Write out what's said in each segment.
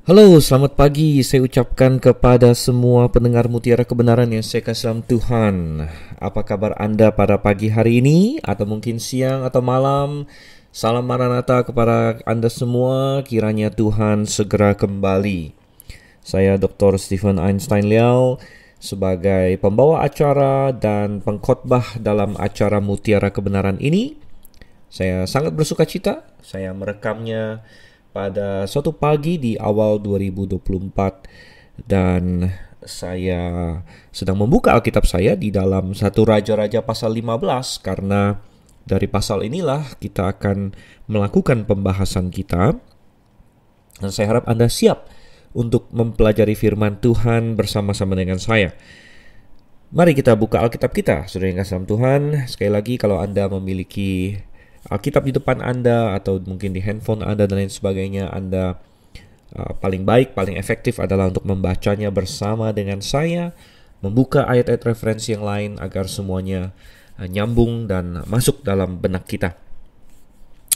Halo, selamat pagi. Saya ucapkan kepada semua pendengar Mutiara Kebenaran yang saya kasih dalam Tuhan. Apa kabar Anda pada pagi hari ini? Atau mungkin siang atau malam? Salam Maranatha kepada Anda semua. Kiranya Tuhan segera kembali. Saya Dr. Stephen Einstein Liao sebagai pembawa acara dan pengkhotbah dalam acara Mutiara Kebenaran ini. Saya sangat bersuka cita. Saya merekamnya pada suatu pagi di awal 2024 dan saya sedang membuka Alkitab saya di dalam 1 Raja-Raja pasal 15 karena dari pasal inilah kita akan melakukan pembahasan kita. Dan saya harap Anda siap untuk mempelajari firman Tuhan bersama-sama dengan saya. Mari kita buka Alkitab kita, saudara yang kasih dalam Tuhan. Sekali lagi, kalau Anda memiliki Alkitab di depan Anda atau mungkin di handphone Anda dan lain sebagainya, Anda paling baik, paling efektif adalah untuk membacanya bersama dengan saya, membuka ayat-ayat referensi yang lain agar semuanya nyambung dan masuk dalam benak kita.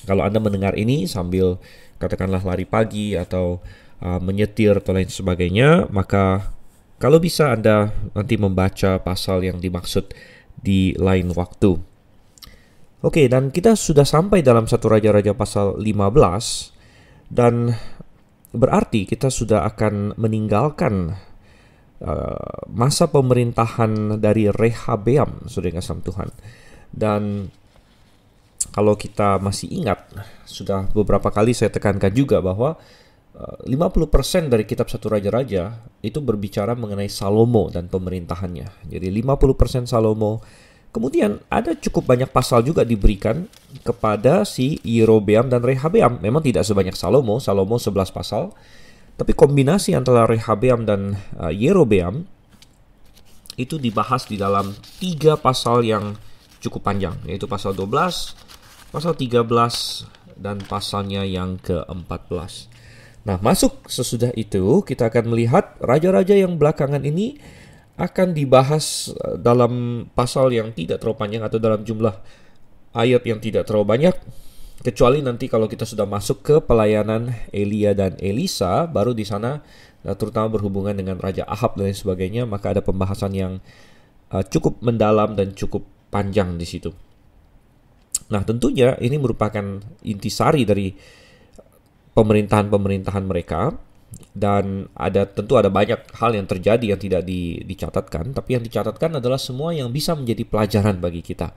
Kalau Anda mendengar ini sambil katakanlah lari pagi atau menyetir atau lain sebagainya, maka kalau bisa Anda nanti membaca pasal yang dimaksud di lain waktu. Oke, dan kita sudah sampai dalam 1 Raja-Raja pasal 15 dan berarti kita sudah akan meninggalkan masa pemerintahan dari Rehabeam, saudara kasih Tuhan. Dan kalau kita masih ingat, sudah beberapa kali saya tekankan juga bahwa 50% dari kitab 1 Raja-Raja itu berbicara mengenai Salomo dan pemerintahannya. Jadi 50% Salomo. Kemudian ada cukup banyak pasal juga diberikan kepada si Yerobeam dan Rehabeam. Memang tidak sebanyak Salomo 11 pasal. Tapi kombinasi antara Rehabeam dan Yerobeam itu dibahas di dalam 3 pasal yang cukup panjang. Yaitu pasal 12, pasal 13, dan pasalnya yang ke-14. Nah, masuk sesudah itu kita akan melihat raja-raja yang belakangan ini akan dibahas dalam pasal yang tidak terlalu panjang atau dalam jumlah ayat yang tidak terlalu banyak, kecuali nanti kalau kita sudah masuk ke pelayanan Elia dan Elisa, baru di sana terutama berhubungan dengan Raja Ahab dan lain sebagainya, maka ada pembahasan yang cukup mendalam dan cukup panjang di situ. Nah, tentunya ini merupakan intisari dari pemerintahan-pemerintahan mereka. Dan tentu ada banyak hal yang terjadi yang tidak dicatatkan, tapi yang dicatatkan adalah semua yang bisa menjadi pelajaran bagi kita.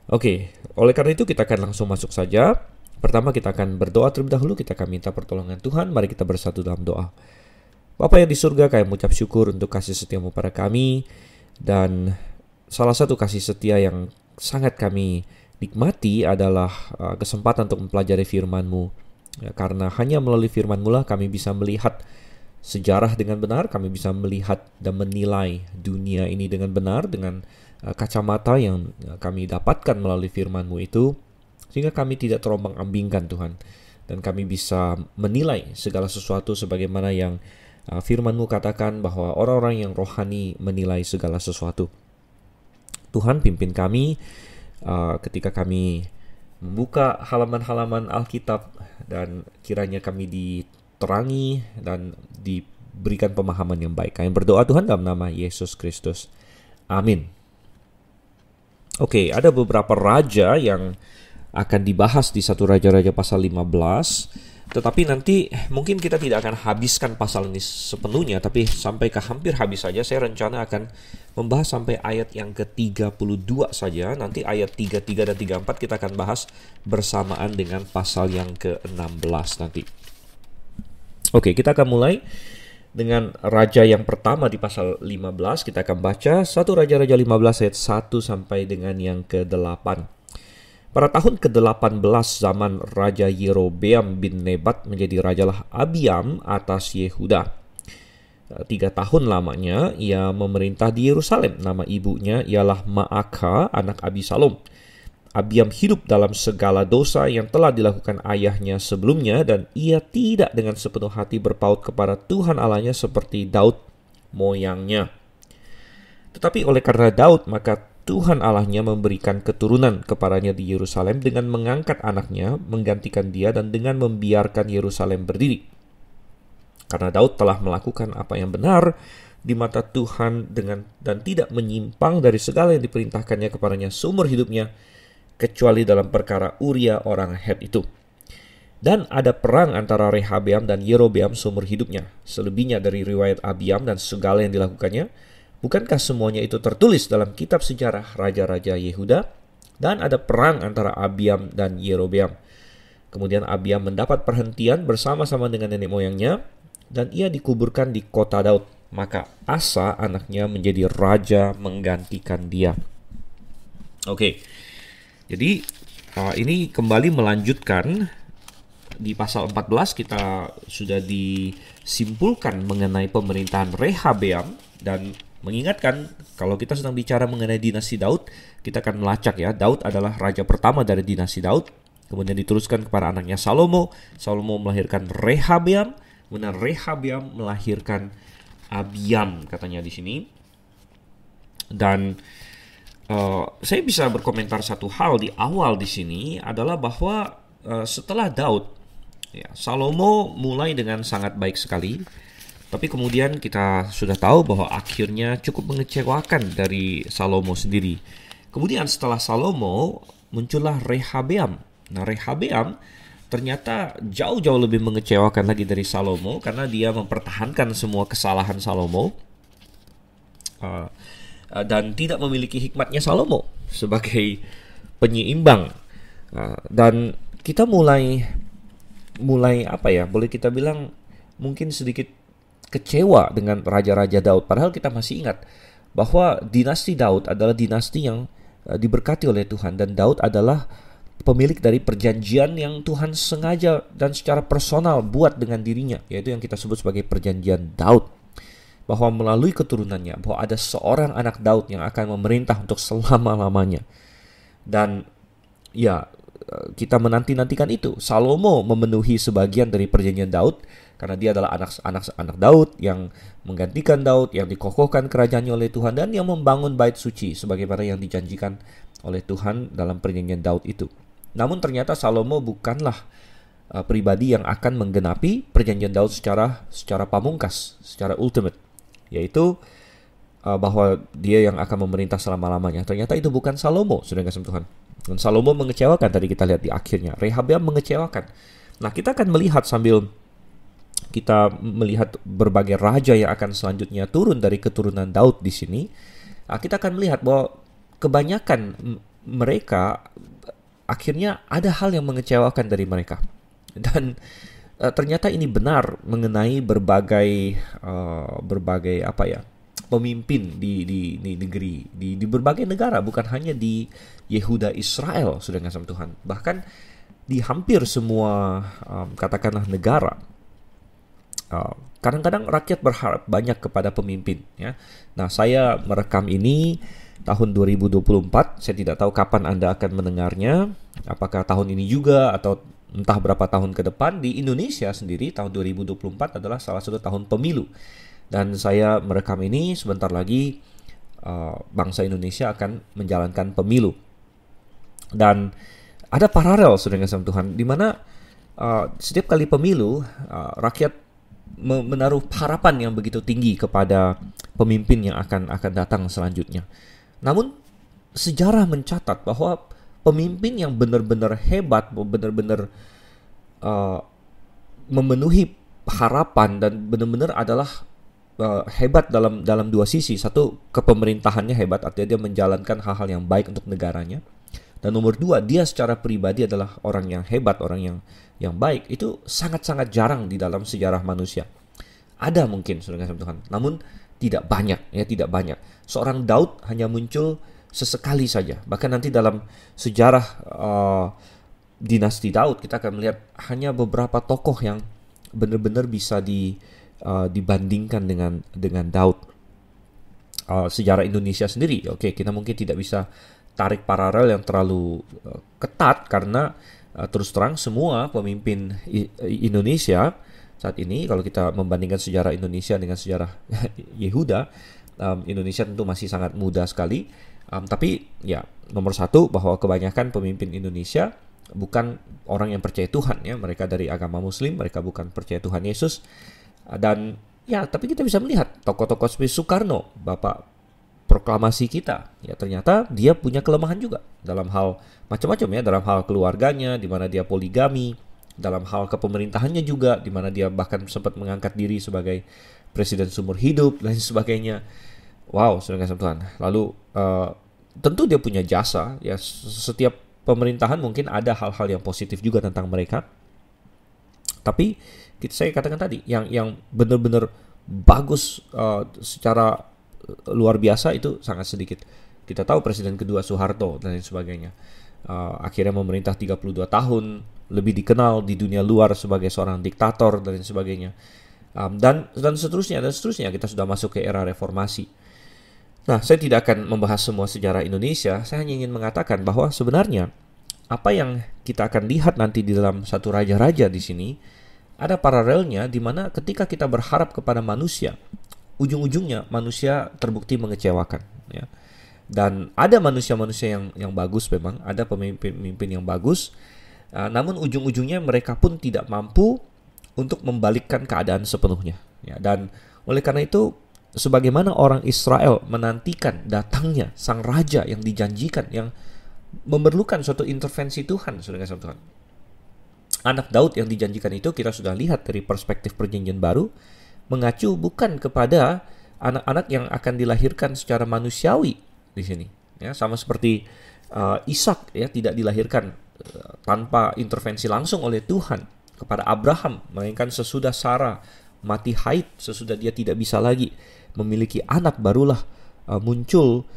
Oke, oleh karena itu kita akan langsung masuk saja. Pertama kita akan berdoa terlebih dahulu, kita akan minta pertolongan Tuhan. Mari kita bersatu dalam doa. Bapa yang di surga, kami mengucap syukur untuk kasih setiamu pada kami. Dan salah satu kasih setia yang sangat kami nikmati adalah kesempatan untuk mempelajari firman-Mu. Ya, karena hanya melalui firman-Mu lah kami bisa melihat sejarah dengan benar, kami bisa melihat dan menilai dunia ini dengan benar, dengan kacamata yang kami dapatkan melalui firman-Mu itu, sehingga kami tidak terombang-ambingkan Tuhan, dan kami bisa menilai segala sesuatu sebagaimana yang firman-Mu katakan bahwa orang-orang yang rohani menilai segala sesuatu. Tuhan, pimpin kami ketika kami membuka halaman-halaman Alkitab, dan kiranya kami diterangi dan diberikan pemahaman yang baik. Kami berdoa Tuhan dalam nama Yesus Kristus. Amin. Oke, ada beberapa raja yang akan dibahas di 1 Raja-Raja pasal 15. Tetapi nanti mungkin kita tidak akan habiskan pasal ini sepenuhnya, tapi sampai ke hampir habis saja. Saya rencana akan membahas sampai ayat yang ke-32 saja. Nanti ayat 33 dan 34 kita akan bahas bersamaan dengan pasal yang ke-16 nanti. Oke, kita akan mulai dengan raja yang pertama di pasal 15. Kita akan baca 1 Raja-Raja 15 ayat 1 sampai dengan yang ke-8. Pada tahun ke-18 zaman Raja Yerobeam bin Nebat menjadi rajalah Abiam atas Yehuda. 3 tahun lamanya ia memerintah di Yerusalem. Nama ibunya ialah Maakah, anak Abisalom. Abiam hidup dalam segala dosa yang telah dilakukan ayahnya sebelumnya, dan ia tidak dengan sepenuh hati berpaut kepada Tuhan Allahnya seperti Daud moyangnya. Tetapi oleh karena Daud, maka Tuhan Allahnya memberikan keturunan kepadanya di Yerusalem dengan mengangkat anaknya menggantikan dia dan dengan membiarkan Yerusalem berdiri. Karena Daud telah melakukan apa yang benar di mata Tuhan dan tidak menyimpang dari segala yang diperintahkannya kepadanya seumur hidupnya, kecuali dalam perkara Uria orang Het itu. Dan ada perang antara Rehabeam dan Yerobeam seumur hidupnya, selebihnya dari riwayat Abiam dan segala yang dilakukannya. Bukankah semuanya itu tertulis dalam kitab sejarah Raja-Raja Yehuda? Dan ada perang antara Abiam dan Yerobeam. Kemudian Abiam mendapat perhentian bersama-sama dengan nenek moyangnya, dan ia dikuburkan di kota Daud. Maka Asa anaknya menjadi raja menggantikan dia. Oke, jadi ini kembali melanjutkan. Di pasal 14 kita sudah disimpulkan mengenai pemerintahan Rehabeam, dan mengingatkan kalau kita sedang bicara mengenai dinasti Daud, kita akan melacak ya, Daud adalah raja pertama dari dinasti Daud, kemudian diteruskan kepada anaknya Salomo. Salomo melahirkan Rehabeam, kemudian Rehabeam melahirkan Abiam katanya di sini. Dan saya bisa berkomentar satu hal di awal di sini adalah bahwa setelah Daud, ya, Salomo mulai dengan sangat baik sekali, tapi kemudian kita sudah tahu bahwa akhirnya cukup mengecewakan dari Salomo sendiri. Kemudian setelah Salomo muncullah Rehabeam. Nah, Rehabeam ternyata jauh-jauh lebih mengecewakan lagi dari Salomo, karena dia mempertahankan semua kesalahan Salomo dan tidak memiliki hikmatnya Salomo sebagai penyeimbang. Dan kita mulai apa ya, boleh kita bilang mungkin sedikit kecewa dengan raja-raja Daud. Padahal kita masih ingat bahwa dinasti Daud adalah dinasti yang diberkati oleh Tuhan, dan Daud adalah pemilik dari perjanjian yang Tuhan sengaja dan secara personal buat dengan dirinya, yaitu yang kita sebut sebagai perjanjian Daud, bahwa melalui keturunannya bahwa ada seorang anak Daud yang akan memerintah untuk selama-lamanya. Dan ya, kita menanti-nantikan itu. Salomo memenuhi sebagian dari perjanjian Daud karena dia adalah anak Daud yang menggantikan Daud, yang dikokohkan kerajaannya oleh Tuhan, dan yang membangun bait suci sebagaimana yang dijanjikan oleh Tuhan dalam perjanjian Daud itu. Namun ternyata Salomo bukanlah pribadi yang akan menggenapi perjanjian Daud secara pamungkas, secara ultimate, yaitu bahwa dia yang akan memerintah selama-lamanya. Ternyata itu bukan Salomo, saudara kasih Tuhan. Dan Salomo mengecewakan, tadi kita lihat di akhirnya. Rehabeam mengecewakan. Nah, kita akan melihat sambil kita melihat berbagai raja yang akan selanjutnya turun dari keturunan Daud di sini. Kita akan melihat bahwa kebanyakan mereka akhirnya ada hal yang mengecewakan dari mereka. Dan ternyata ini benar mengenai berbagai pemimpin di negeri, di berbagai negara, bukan hanya di Yehuda Israel, sudah ngasam Tuhan. Bahkan di hampir semua katakanlah negara, kadang-kadang rakyat berharap banyak kepada pemimpin. Ya. Nah, saya merekam ini tahun 2024. Saya tidak tahu kapan Anda akan mendengarnya. Apakah tahun ini juga atau entah berapa tahun ke depan. Di Indonesia sendiri tahun 2024 adalah salah satu tahun pemilu. Dan saya merekam ini sebentar lagi bangsa Indonesia akan menjalankan pemilu. Dan ada paralel, saudara kasih Tuhan, di mana setiap kali pemilu rakyat menaruh harapan yang begitu tinggi kepada pemimpin yang akan datang selanjutnya. Namun sejarah mencatat bahwa pemimpin yang benar-benar hebat, benar-benar memenuhi harapan dan benar-benar adalah hebat dalam dua sisi. Satu, kepemerintahannya hebat, artinya dia menjalankan hal-hal yang baik untuk negaranya. Dan nomor dua, dia secara pribadi adalah orang yang hebat, orang yang baik. Itu sangat-sangat jarang di dalam sejarah manusia. Ada mungkin, saudara kasih Tuhan, namun tidak banyak, ya, tidak banyak. Seorang Daud hanya muncul sesekali saja. Bahkan nanti dalam sejarah dinasti Daud kita akan melihat hanya beberapa tokoh yang benar-benar bisa dibandingkan dengan Daud. Sejarah Indonesia sendiri, oke, kita mungkin tidak bisa tarik paralel yang terlalu ketat karena terus terang semua pemimpin Indonesia saat ini, kalau kita membandingkan sejarah Indonesia dengan sejarah Yehuda, Indonesia tentu masih sangat muda sekali. Tapi ya, nomor satu bahwa kebanyakan pemimpin Indonesia bukan orang yang percaya Tuhan, ya, mereka dari agama Muslim, mereka bukan percaya Tuhan Yesus. Dan ya, tapi kita bisa melihat tokoh-tokoh seperti Soekarno, Bapak proklamasi kita, ya ternyata dia punya kelemahan juga dalam hal macam-macam ya, dalam hal keluarganya, di mana dia poligami, dalam hal kepemerintahannya juga, di mana dia bahkan sempat mengangkat diri sebagai presiden seumur hidup dan sebagainya. Wow, saudara kasih Tuhan. Lalu tentu dia punya jasa ya, setiap pemerintahan mungkin ada hal-hal yang positif juga tentang mereka. Tapi saya katakan tadi yang benar-benar bagus secara luar biasa itu sangat sedikit. Kita tahu presiden kedua Soeharto dan lain sebagainya. Akhirnya memerintah 32 tahun, lebih dikenal di dunia luar sebagai seorang diktator dan lain sebagainya. Dan seterusnya kita sudah masuk ke era reformasi. Nah, saya tidak akan membahas semua sejarah Indonesia, saya hanya ingin mengatakan bahwa sebenarnya apa yang kita akan lihat nanti di dalam satu raja-raja di sini ada paralelnya, di mana ketika kita berharap kepada manusia, ujung-ujungnya manusia terbukti mengecewakan ya. Dan ada manusia-manusia yang bagus, memang ada pemimpin-pemimpin yang bagus, namun ujung-ujungnya mereka pun tidak mampu untuk membalikkan keadaan sepenuhnya ya. Dan oleh karena itu, sebagaimana orang Israel menantikan datangnya sang raja yang dijanjikan, yang memerlukan suatu intervensi Tuhan, saudara kasih Tuhan. Anak Daud yang dijanjikan itu kita sudah lihat dari perspektif perjanjian baru, mengacu bukan kepada anak-anak yang akan dilahirkan secara manusiawi di sini. Ya, sama seperti Ishak ya, tidak dilahirkan tanpa intervensi langsung oleh Tuhan kepada Abraham, melainkan sesudah Sarah mati haid, sesudah dia tidak bisa lagi memiliki anak, barulah muncul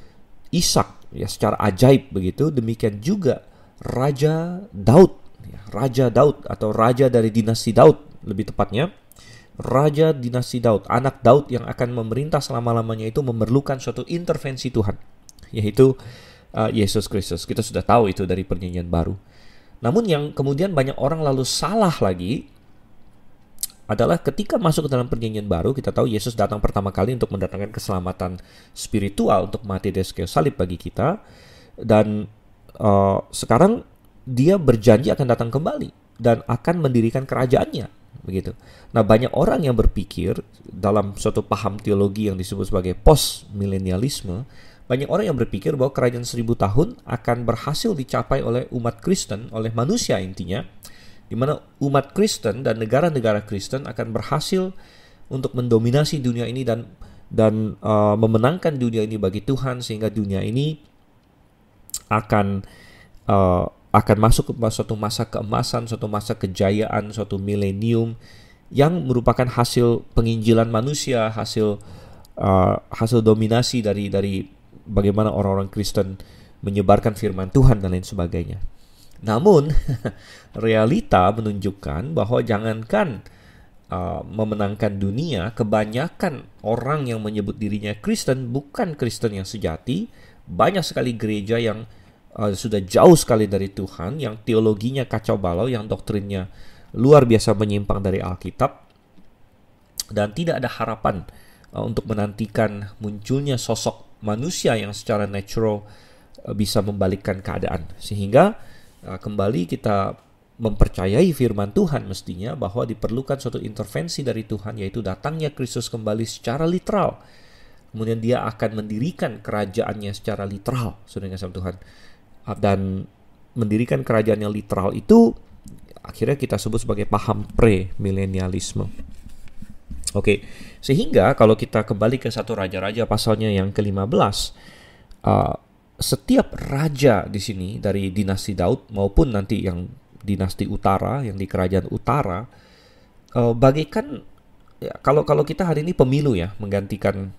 Ishak ya, secara ajaib begitu. Demikian juga Raja Daud ya, Raja Daud atau raja dari dinasti Daud, lebih tepatnya Raja dinasti Daud, anak Daud yang akan memerintah selama-lamanya, itu memerlukan suatu intervensi Tuhan, yaitu Yesus Kristus. Kita sudah tahu itu dari perjanjian baru. Namun yang kemudian banyak orang lalu salah lagi adalah ketika masuk ke dalam perjanjian baru, kita tahu Yesus datang pertama kali untuk mendatangkan keselamatan spiritual, untuk mati di kayu salib bagi kita. Dan sekarang dia berjanji akan datang kembali dan akan mendirikan kerajaannya, begitu. Nah, banyak orang yang berpikir dalam suatu paham teologi yang disebut sebagai post-milenialisme, banyak orang yang berpikir bahwa kerajaan 1000 tahun akan berhasil dicapai oleh umat Kristen, oleh manusia intinya, di mana umat Kristen dan negara-negara Kristen akan berhasil untuk mendominasi dunia ini dan memenangkan dunia ini bagi Tuhan, sehingga dunia ini akan masuk ke suatu masa keemasan, suatu masa kejayaan, suatu milenium yang merupakan hasil penginjilan manusia, hasil dominasi dari bagaimana orang-orang Kristen menyebarkan firman Tuhan dan lain sebagainya. Namun realita menunjukkan bahwa jangankan memenangkan dunia, kebanyakan orang yang menyebut dirinya Kristen bukan Kristen yang sejati. Banyak sekali gereja yang sudah jauh sekali dari Tuhan, yang teologinya kacau balau, yang doktrinnya luar biasa menyimpang dari Alkitab, dan tidak ada harapan untuk menantikan munculnya sosok manusia yang secara natural bisa membalikkan keadaan. Sehingga kembali kita mempercayai firman Tuhan mestinya bahwa diperlukan suatu intervensi dari Tuhan, yaitu datangnya Kristus kembali secara literal. Kemudian dia akan mendirikan kerajaannya secara literal, saudara kasih Tuhan. Dan mendirikan kerajaan yang literal itu akhirnya kita sebut sebagai paham pre-milenialisme. Oke, sehingga kalau kita kembali ke satu raja-raja pasalnya yang ke-15, setiap raja di sini dari dinasti Daud maupun nanti yang dinasti utara, yang di kerajaan utara, bagaikan ya, kalau kita hari ini pemilu ya, menggantikan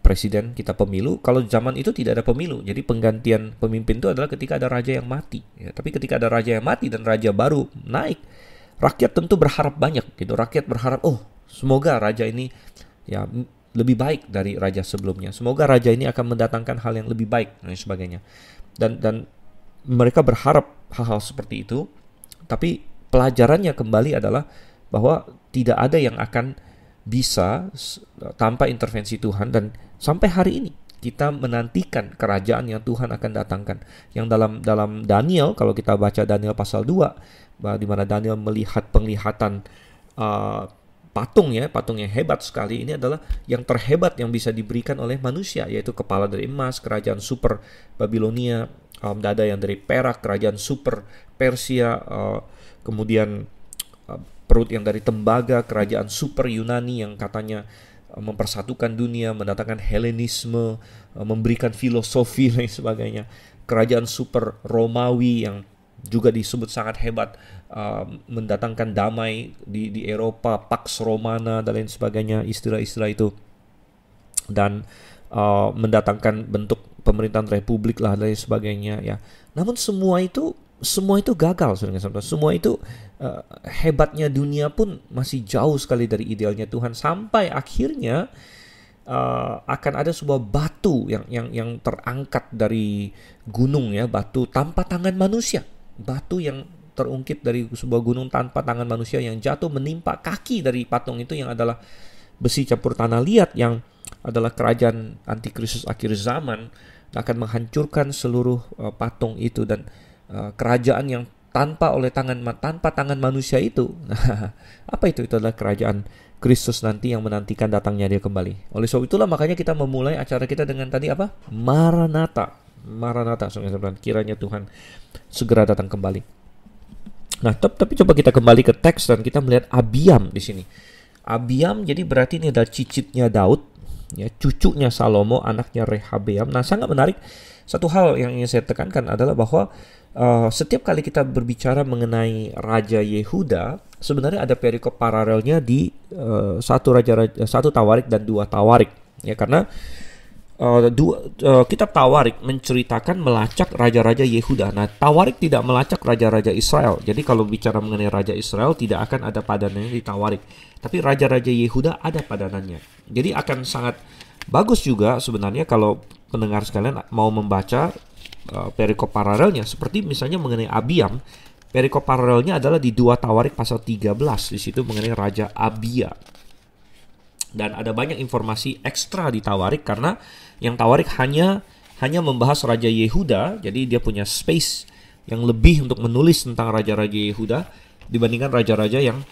presiden, kita pemilu. Kalau zaman itu tidak ada pemilu, jadi penggantian pemimpin itu adalah ketika ada raja yang mati ya. Tapi ketika ada raja yang mati dan raja baru naik, rakyat tentu berharap banyak gitu. Rakyat berharap, oh semoga raja ini ya lebih baik dari raja sebelumnya. Semoga raja ini akan mendatangkan hal yang lebih baik dan sebagainya. Dan mereka berharap hal-hal seperti itu. Tapi pelajarannya kembali adalah bahwa tidak ada yang akan bisa tanpa intervensi Tuhan. Dan sampai hari ini kita menantikan kerajaan yang Tuhan akan datangkan. Yang dalam Daniel, kalau kita baca Daniel pasal 2, di mana Daniel melihat penglihatan patung ya, patung yang hebat sekali ini adalah yang terhebat yang bisa diberikan oleh manusia, yaitu kepala dari emas, kerajaan super Babilonia, dada yang dari perak, kerajaan super Persia, kemudian perut yang dari tembaga, kerajaan super Yunani yang katanya mempersatukan dunia, mendatangkan Helenisme, memberikan filosofi dan sebagainya. Kerajaan super Romawi yang juga disebut sangat hebat, mendatangkan damai di Eropa, Pax Romana dan lain sebagainya, istilah-istilah itu, dan mendatangkan bentuk pemerintahan republik lah dan lain sebagainya ya. Namun semua itu gagal, saudara. Semua itu hebatnya dunia pun masih jauh sekali dari idealnya Tuhan, sampai akhirnya akan ada sebuah batu yang terangkat dari gunung ya, batu tanpa tangan manusia, batu yang terungkit dari sebuah gunung tanpa tangan manusia yang jatuh menimpa kaki dari patung itu, yang adalah besi campur tanah liat, yang adalah kerajaan antikristus akhir zaman, akan menghancurkan seluruh patung itu dan kerajaan yang tanpa tangan manusia itu. Apa itu? Itu adalah kerajaan Kristus nanti yang menantikan datangnya Dia kembali. Oleh sebab itulah makanya kita memulai acara kita dengan tadi apa? Maranatha. Maranatha, saudara-saudara. Kiranya Tuhan segera datang kembali. Nah, tapi coba kita kembali ke teks dan kita melihat Abiam di sini. Abiam jadi berarti ini adalah cicitnya Daud, ya, cucunya Salomo, anaknya Rehabeam. Nah, sangat menarik. Satu hal yang ingin saya tekankan adalah bahwa setiap kali kita berbicara mengenai Raja Yehuda, sebenarnya ada perikop paralelnya di satu Tawarik dan dua Tawarik, ya, karena kitab Tawarik menceritakan melacak raja-raja Yehuda. Nah, Tawarik tidak melacak raja-raja Israel. Jadi kalau bicara mengenai raja Israel tidak akan ada padanannya di Tawarik, tapi raja-raja Yehuda ada padanannya. Jadi akan sangat bagus juga sebenarnya kalau pendengar sekalian mau membaca perikop paralelnya, seperti misalnya mengenai Abiam. Perikop paralelnya adalah di 2 Tawarik pasal 13. Di situ mengenai Raja Abia. Dan ada banyak informasi ekstra di Tawarik, karena yang Tawarik hanya membahas Raja Yehuda. Jadi dia punya space yang lebih untuk menulis tentang raja-raja Yehuda dibandingkan raja-raja yang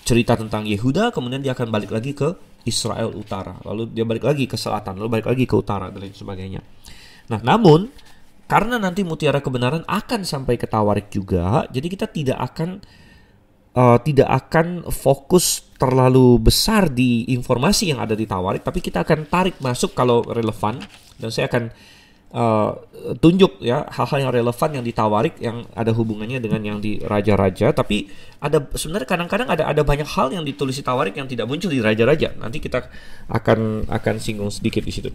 cerita tentang Yehuda, kemudian dia akan balik lagi ke Israel Utara, lalu dia balik lagi ke selatan, lalu balik lagi ke utara dan lain sebagainya. Nah, namun karena nanti mutiara kebenaran akan sampai ke Tawarik juga, jadi kita tidak akan fokus terlalu besar di informasi yang ada di Tawarik, tapi kita akan tarik masuk kalau relevan, dan saya akan tunjuk ya hal-hal yang relevan yang di Tawarik yang ada hubungannya dengan yang di raja-raja. Tapi ada sebenarnya kadang-kadang ada banyak hal yang ditulis di Tawarik yang tidak muncul di raja-raja. Nanti kita akan singgung sedikit di situ.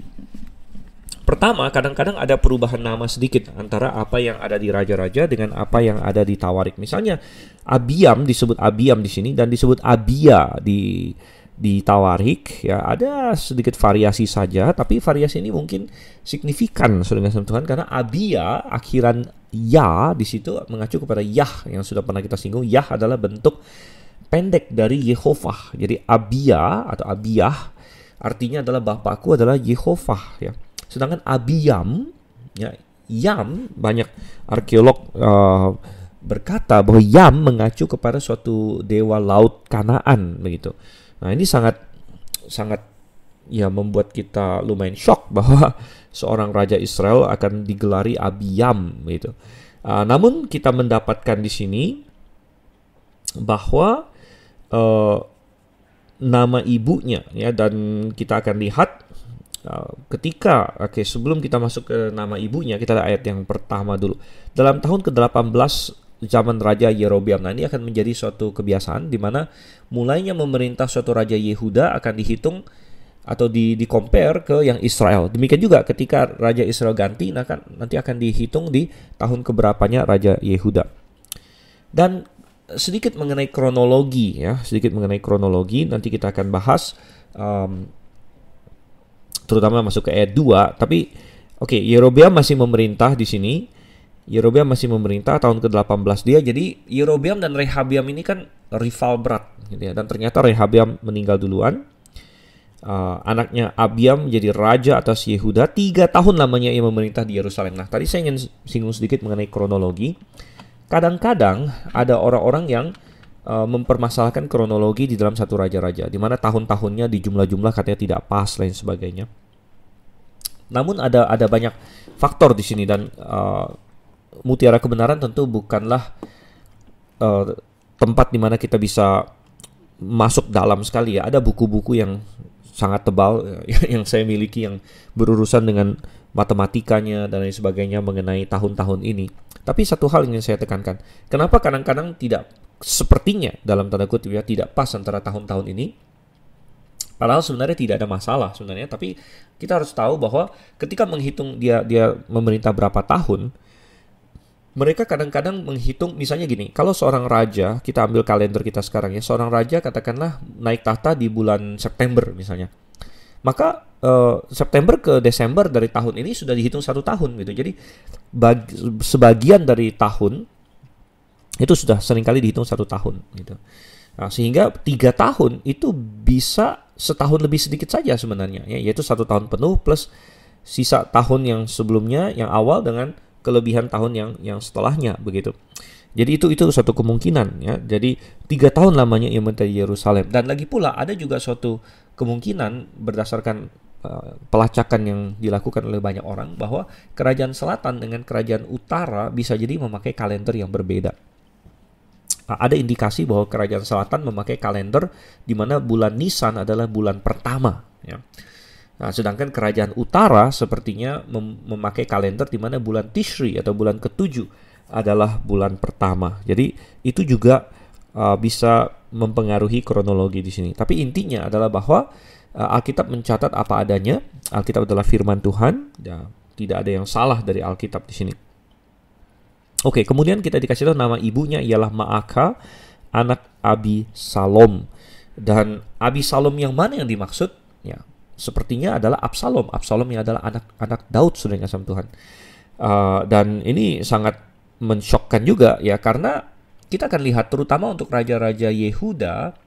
Pertama, kadang-kadang ada perubahan nama sedikit antara apa yang ada di raja-raja dengan apa yang ada di Tawarik. Misalnya Abiam disebut Abiam di sini dan disebut Abia di Tawarik, ya ada sedikit variasi saja, tapi variasi ini mungkin signifikan, saudara Tuhan, karena Abia akhiran ya di situ mengacu kepada Yah yang sudah pernah kita singgung. Yah adalah bentuk pendek dari Yehovah. Jadi Abia atau Abiyah artinya adalah Bapakku adalah Yehovah, ya. Sedangkan Abiam, ya, Yam, banyak arkeolog berkata bahwa Yam mengacu kepada suatu dewa laut Kanaan, begitu. Nah, ini sangat ya membuat kita lumayan shock bahwa seorang raja Israel akan digelari Abiam, begitu. Namun kita mendapatkan di sini bahwa nama ibunya, ya, dan kita akan lihat ketika sebelum kita masuk ke nama ibunya, kita lihat ayat yang pertama dulu. Dalam tahun ke-18 zaman Raja Yerobeam. Nah, ini akan menjadi suatu kebiasaan di mana mulainya memerintah suatu Raja Yehuda akan dihitung atau di-compare ke yang Israel. Demikian juga ketika Raja Israel ganti, nanti akan dihitung di tahun keberapanya Raja Yehuda. Dan sedikit mengenai kronologi, ya, nanti kita akan bahas terutama masuk ke ayat 2. Tapi Yerobeam masih memerintah di sini. Yerobeam masih memerintah tahun ke-18 dia. Jadi Yerobeam dan Rehabeam ini kan rival berat, gitu ya. Dan ternyata Rehabeam meninggal duluan. Anaknya Abiam menjadi raja atas Yehuda. 3 tahun lamanya ia memerintah di Yerusalem. Nah, tadi saya ingin singgung sedikit mengenai kronologi. Kadang-kadang ada orang-orang yang mempermasalahkan kronologi di dalam satu raja-raja, di mana tahun-tahunnya di jumlah-jumlah katanya tidak pas lain sebagainya. Namun ada banyak faktor di sini, dan Mutiara Kebenaran tentu bukanlah tempat di mana kita bisa masuk dalam sekali ya. Ada buku-buku yang sangat tebal yang saya miliki yang berurusan dengan matematikanya dan lain sebagainya mengenai tahun-tahun ini. Tapi satu hal yang saya tekankan, kenapa kadang-kadang tidak sepertinya dalam tanda kutip ya tidak pas antara tahun-tahun ini? Padahal sebenarnya tidak ada masalah sebenarnya, tapi kita harus tahu bahwa ketika menghitung dia memerintah berapa tahun, mereka kadang-kadang menghitung misalnya gini, kalau seorang raja, kita ambil kalender kita sekarang ya, seorang raja katakanlah naik tahta di bulan September misalnya. Maka September ke Desember dari tahun ini sudah dihitung 1 tahun gitu. Jadi sebagian dari tahun itu sudah seringkali dihitung 1 tahun gitu. Nah, sehingga 3 tahun itu bisa setahun lebih sedikit saja sebenarnya ya, yaitu 1 tahun penuh plus sisa tahun yang sebelumnya yang awal dengan kelebihan tahun yang setelahnya begitu. Jadi itu suatu kemungkinan ya. Jadi 3 tahun lamanya ia menetap di Yerusalem. Dan lagi pula ada juga suatu kemungkinan berdasarkan pelacakan yang dilakukan oleh banyak orang bahwa kerajaan selatan dengan kerajaan utara bisa jadi memakai kalender yang berbeda. Ada indikasi bahwa kerajaan selatan memakai kalender di mana bulan Nisan adalah bulan pertama ya. Nah, sedangkan kerajaan utara sepertinya memakai kalender di mana bulan Tishri atau bulan ke-7 adalah bulan pertama. Jadi itu juga bisa mempengaruhi kronologi di sini. Tapi intinya adalah bahwa Alkitab mencatat apa adanya. Alkitab adalah firman Tuhan. Ya, tidak ada yang salah dari Alkitab di sini. Oke, kemudian kita dikasih tahu nama ibunya ialah Maaka, anak Abisalom. Dan Abisalom yang mana yang dimaksud? Ya, sepertinya adalah Absalom. Absalom yang adalah anak Daud, saudara yang kasih Tuhan. Dan ini sangat mensyokkan juga ya, karena kita akan lihat terutama untuk raja-raja Yehuda,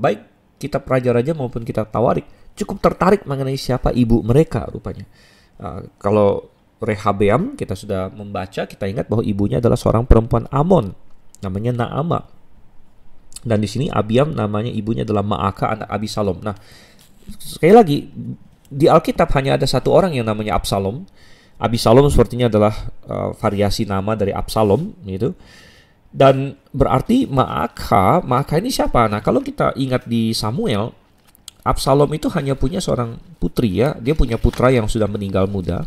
baik kitab raja-raja maupun kitab Tawarik, cukup tertarik mengenai siapa ibu mereka rupanya. Kalau Rehabeam kita sudah membaca, kita ingat bahwa ibunya adalah seorang perempuan Amon, namanya Naama. Dan di sini Abiam namanya ibunya adalah Maaka, anak Abisalom. Nah, sekali lagi di Alkitab hanya ada satu orang yang namanya Absalom. Abisalom sepertinya adalah variasi nama dari Absalom gitu. Dan berarti Maaka ini siapa? Nah, kalau kita ingat di Samuel, Absalom itu hanya punya seorang putri ya. Dia punya putra yang sudah meninggal muda.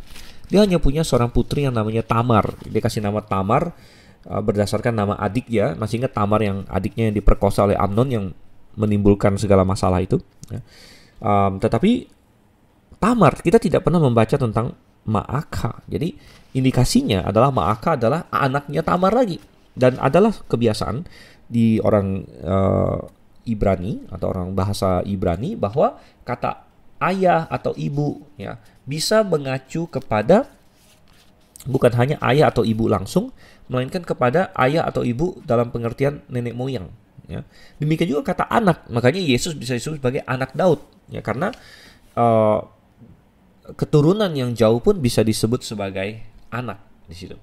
Dia hanya punya seorang putri yang namanya Tamar. Dia kasih nama Tamar berdasarkan nama adik ya. Masih ingat Tamar yang adiknya yang diperkosa oleh Amnon yang menimbulkan segala masalah itu ya. Tetapi Tamar, kita tidak pernah membaca tentang Maaka. Jadi indikasinya adalah Maaka adalah anaknya Tamar lagi. Dan adalah kebiasaan di orang Ibrani atau orang bahasa Ibrani bahwa kata ayah atau ibu ya bisa mengacu kepada bukan hanya ayah atau ibu langsung, melainkan kepada ayah atau ibu dalam pengertian nenek moyang ya. Demikian juga kata anak. Makanya Yesus bisa disebut sebagai anak Daud ya, karena keturunan yang jauh pun bisa disebut sebagai anak di situ.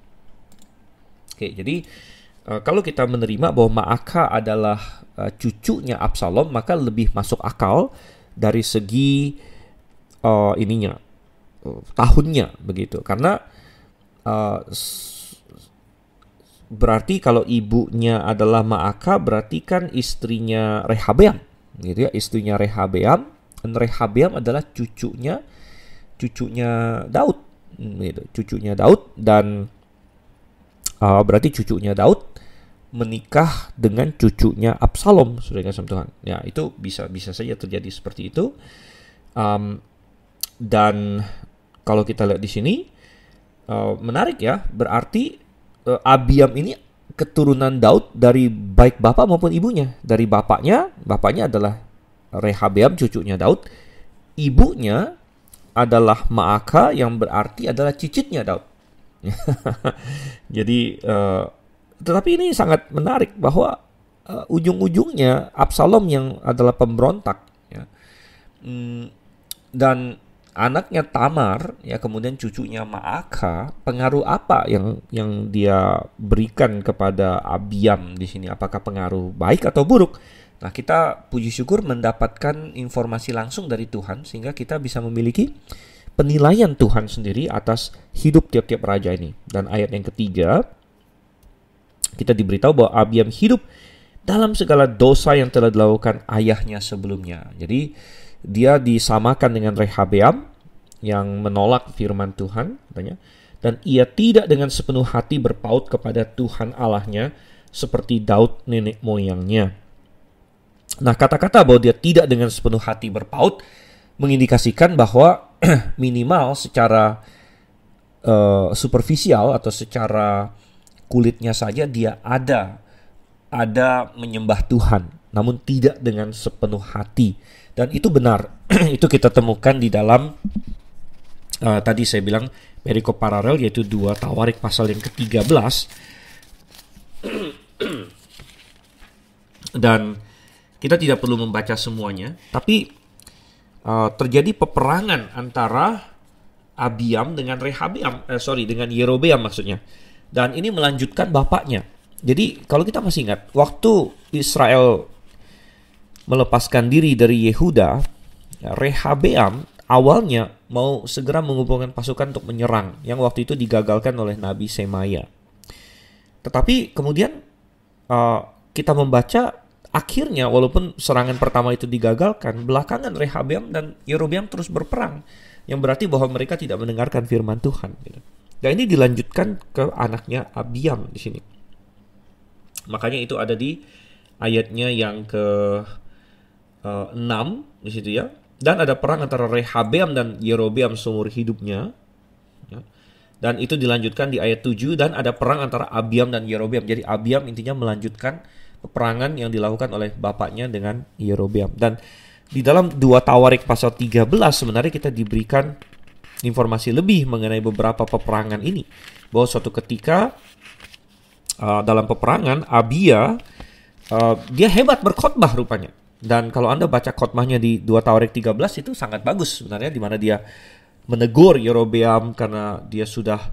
Oke, jadi kalau kita menerima bahwa Maaka adalah cucunya Absalom, maka lebih masuk akal dari segi tahunnya begitu. Karena berarti kalau ibunya adalah Maaka, berarti kan istrinya Rehabeam gitu ya, istrinya Rehabeam. Dan Rehabeam adalah cucunya Daud gitu, cucunya Daud. Dan berarti cucunya Daud menikah dengan cucunya Absalom, saudara kasih Tuhan. Ya, itu bisa saja terjadi seperti itu. Dan kalau kita lihat di sini menarik ya, berarti Abiam ini keturunan Daud dari baik bapak maupun ibunya. Dari bapaknya adalah Rehabeam, cucunya Daud. Ibunya adalah Maaka yang berarti adalah cicitnya Daud. Jadi tetapi ini sangat menarik bahwa ujung-ujungnya Absalom yang adalah pemberontak ya. Dan anaknya Tamar, ya kemudian cucunya Maaka, pengaruh apa yang dia berikan kepada Abiam di sini? Apakah pengaruh baik atau buruk? Nah, kita puji syukur mendapatkan informasi langsung dari Tuhan sehingga kita bisa memiliki penilaian Tuhan sendiri atas hidup tiap-tiap raja ini. Dan ayat yang ketiga, kita diberitahu bahwa Abiam hidup dalam segala dosa yang telah dilakukan ayahnya sebelumnya. Jadi dia disamakan dengan Rehabeam yang menolak firman Tuhan, katanya, dan ia tidak dengan sepenuh hati berpaut kepada Tuhan Allahnya seperti Daud nenek moyangnya. Nah, kata-kata bahwa dia tidak dengan sepenuh hati berpaut mengindikasikan bahwa minimal secara superficial atau secara kulitnya saja dia ada menyembah Tuhan, namun tidak dengan sepenuh hati. Dan itu benar. Itu kita temukan di dalam tadi saya bilang perikop paralel, yaitu 2 Tawarik pasal yang ke-13. Dan kita tidak perlu membaca semuanya, tapi terjadi peperangan antara Abiam dengan dengan Yerobeam maksudnya. Dan ini melanjutkan bapaknya. Jadi kalau kita masih ingat, waktu Israel melepaskan diri dari Yehuda, Rehabeam awalnya mau segera mengumpulkan pasukan untuk menyerang, yang waktu itu digagalkan oleh Nabi Semaya. Tetapi kemudian kita membaca akhirnya walaupun serangan pertama itu digagalkan, belakangan Rehabeam dan Yerobeam terus berperang, yang berarti bahwa mereka tidak mendengarkan firman Tuhan. Dan ini dilanjutkan ke anaknya Abiam di sini. Makanya itu ada di ayatnya yang ke-6 di situ ya. Dan ada perang antara Rehabeam dan Yerobeam seumur hidupnya. Ya. Dan itu dilanjutkan di ayat 7, dan ada perang antara Abiam dan Yerobeam. Jadi Abiam intinya melanjutkan peperangan yang dilakukan oleh bapaknya dengan Yerobeam. Dan di dalam 2 Tawarik pasal 13 sebenarnya kita diberikan informasi lebih mengenai beberapa peperangan ini. Bahwa suatu ketika dalam peperangan Abia dia hebat berkhotbah rupanya. Dan kalau Anda baca khotbahnya di 2 Tawarik 13 itu sangat bagus sebenarnya, di mana dia menegur Yerobeam karena dia sudah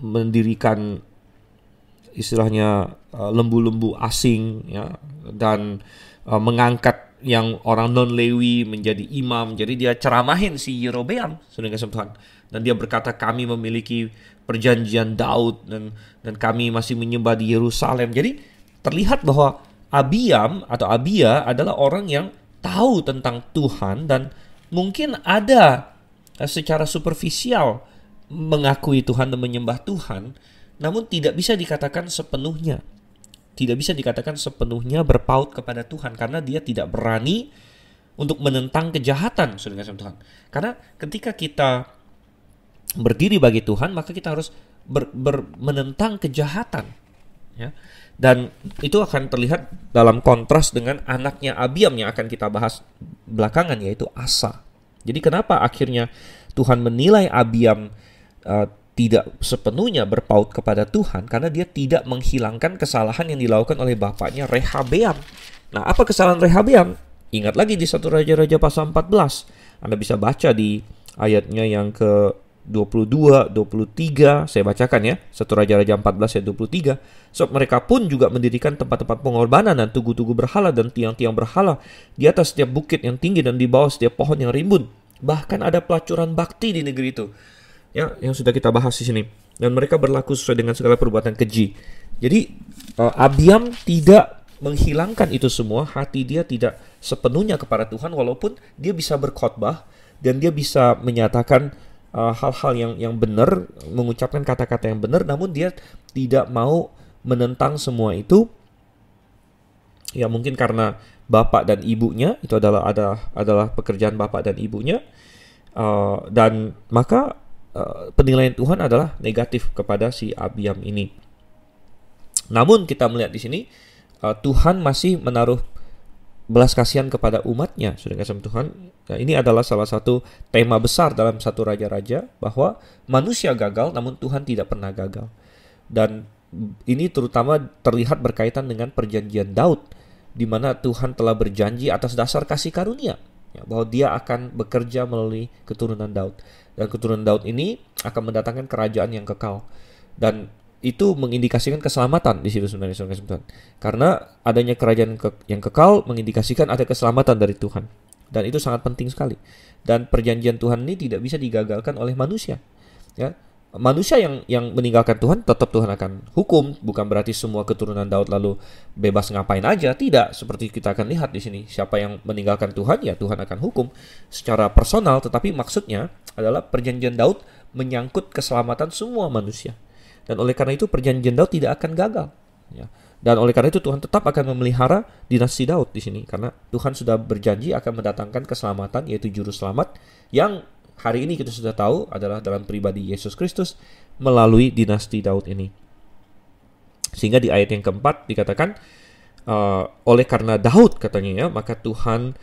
mendirikan istilahnya lembu-lembu asing ya, dan mengangkat yang orang non-Lewi menjadi imam. Jadi dia ceramahin si Yerobeam, saudara kasih Tuhan. Dan dia berkata, kami memiliki perjanjian Daud dan kami masih menyembah di Yerusalem. Jadi terlihat bahwa Abiam atau Abia adalah orang yang tahu tentang Tuhan dan mungkin ada secara superficial mengakui Tuhan dan menyembah Tuhan, namun tidak bisa dikatakan sepenuhnya. Tidak bisa dikatakan sepenuhnya berpaut kepada Tuhan, karena dia tidak berani untuk menentang kejahatan, saudara kasih Tuhan. Karena ketika kita berdiri bagi Tuhan, maka kita harus menentang kejahatan, ya. Dan itu akan terlihat dalam kontras dengan anaknya Abiam yang akan kita bahas belakangan, yaitu Asa. Jadi kenapa akhirnya Tuhan menilai Abiam tidak sepenuhnya berpaut kepada Tuhan? Karena dia tidak menghilangkan kesalahan yang dilakukan oleh bapaknya Rehabeam. Nah, apa kesalahan Rehabeam? Ingat lagi di 1 Raja-Raja pasal 14. Anda bisa baca di ayatnya yang ke-22, 23. Saya bacakan ya, 1 Raja-Raja 14 ayat 23. Sebab mereka pun juga mendirikan tempat-tempat pengorbanan dan tugu-tugu berhala dan tiang-tiang berhala di atas setiap bukit yang tinggi dan di bawah setiap pohon yang rimbun. Bahkan ada pelacuran bakti di negeri itu. Ya, yang sudah kita bahas di sini. Dan mereka berlaku sesuai dengan segala perbuatan keji. Jadi Abiam tidak menghilangkan itu semua. Hati dia tidak sepenuhnya kepada Tuhan, walaupun dia bisa berkhotbah dan dia bisa menyatakan hal-hal yang benar, mengucapkan kata-kata yang benar, namun dia tidak mau menentang semua itu. Ya, mungkin karena bapak dan ibunya itu adalah pekerjaan bapak dan ibunya, dan maka penilaian Tuhan adalah negatif kepada si Abiam ini. Namun kita melihat di sini Tuhan masih menaruh belas kasihan kepada umatnya, saudara kasih Tuhan. Nah, ini adalah salah satu tema besar dalam 1 Raja-Raja, bahwa manusia gagal namun Tuhan tidak pernah gagal. Dan ini terutama terlihat berkaitan dengan perjanjian Daud, di mana Tuhan telah berjanji atas dasar kasih karunia. ya, bahwa dia akan bekerja melalui keturunan Daud. Dan keturunan Daud ini akan mendatangkan kerajaan yang kekal. Dan itu mengindikasikan keselamatan di situ sebenarnya, saudara-saudara. Karena adanya kerajaan yang kekal mengindikasikan ada keselamatan dari Tuhan. Dan itu sangat penting sekali. Dan perjanjian Tuhan ini tidak bisa digagalkan oleh manusia. Ya, manusia yang meninggalkan Tuhan, tetap Tuhan akan hukum. Bukan berarti semua keturunan Daud lalu bebas ngapain aja. Tidak, seperti kita akan lihat di sini. Siapa yang meninggalkan Tuhan, ya Tuhan akan hukum secara personal. Tetapi maksudnya adalah perjanjian Daud menyangkut keselamatan semua manusia. Dan oleh karena itu perjanjian Daud tidak akan gagal. Ya. Dan oleh karena itu Tuhan tetap akan memelihara dinasti Daud di sini. Karena Tuhan sudah berjanji akan mendatangkan keselamatan, yaitu juru selamat yang hari ini kita sudah tahu adalah dalam pribadi Yesus Kristus melalui dinasti Daud ini. Sehingga di ayat yang keempat dikatakan, oleh karena Daud katanya ya, maka Tuhan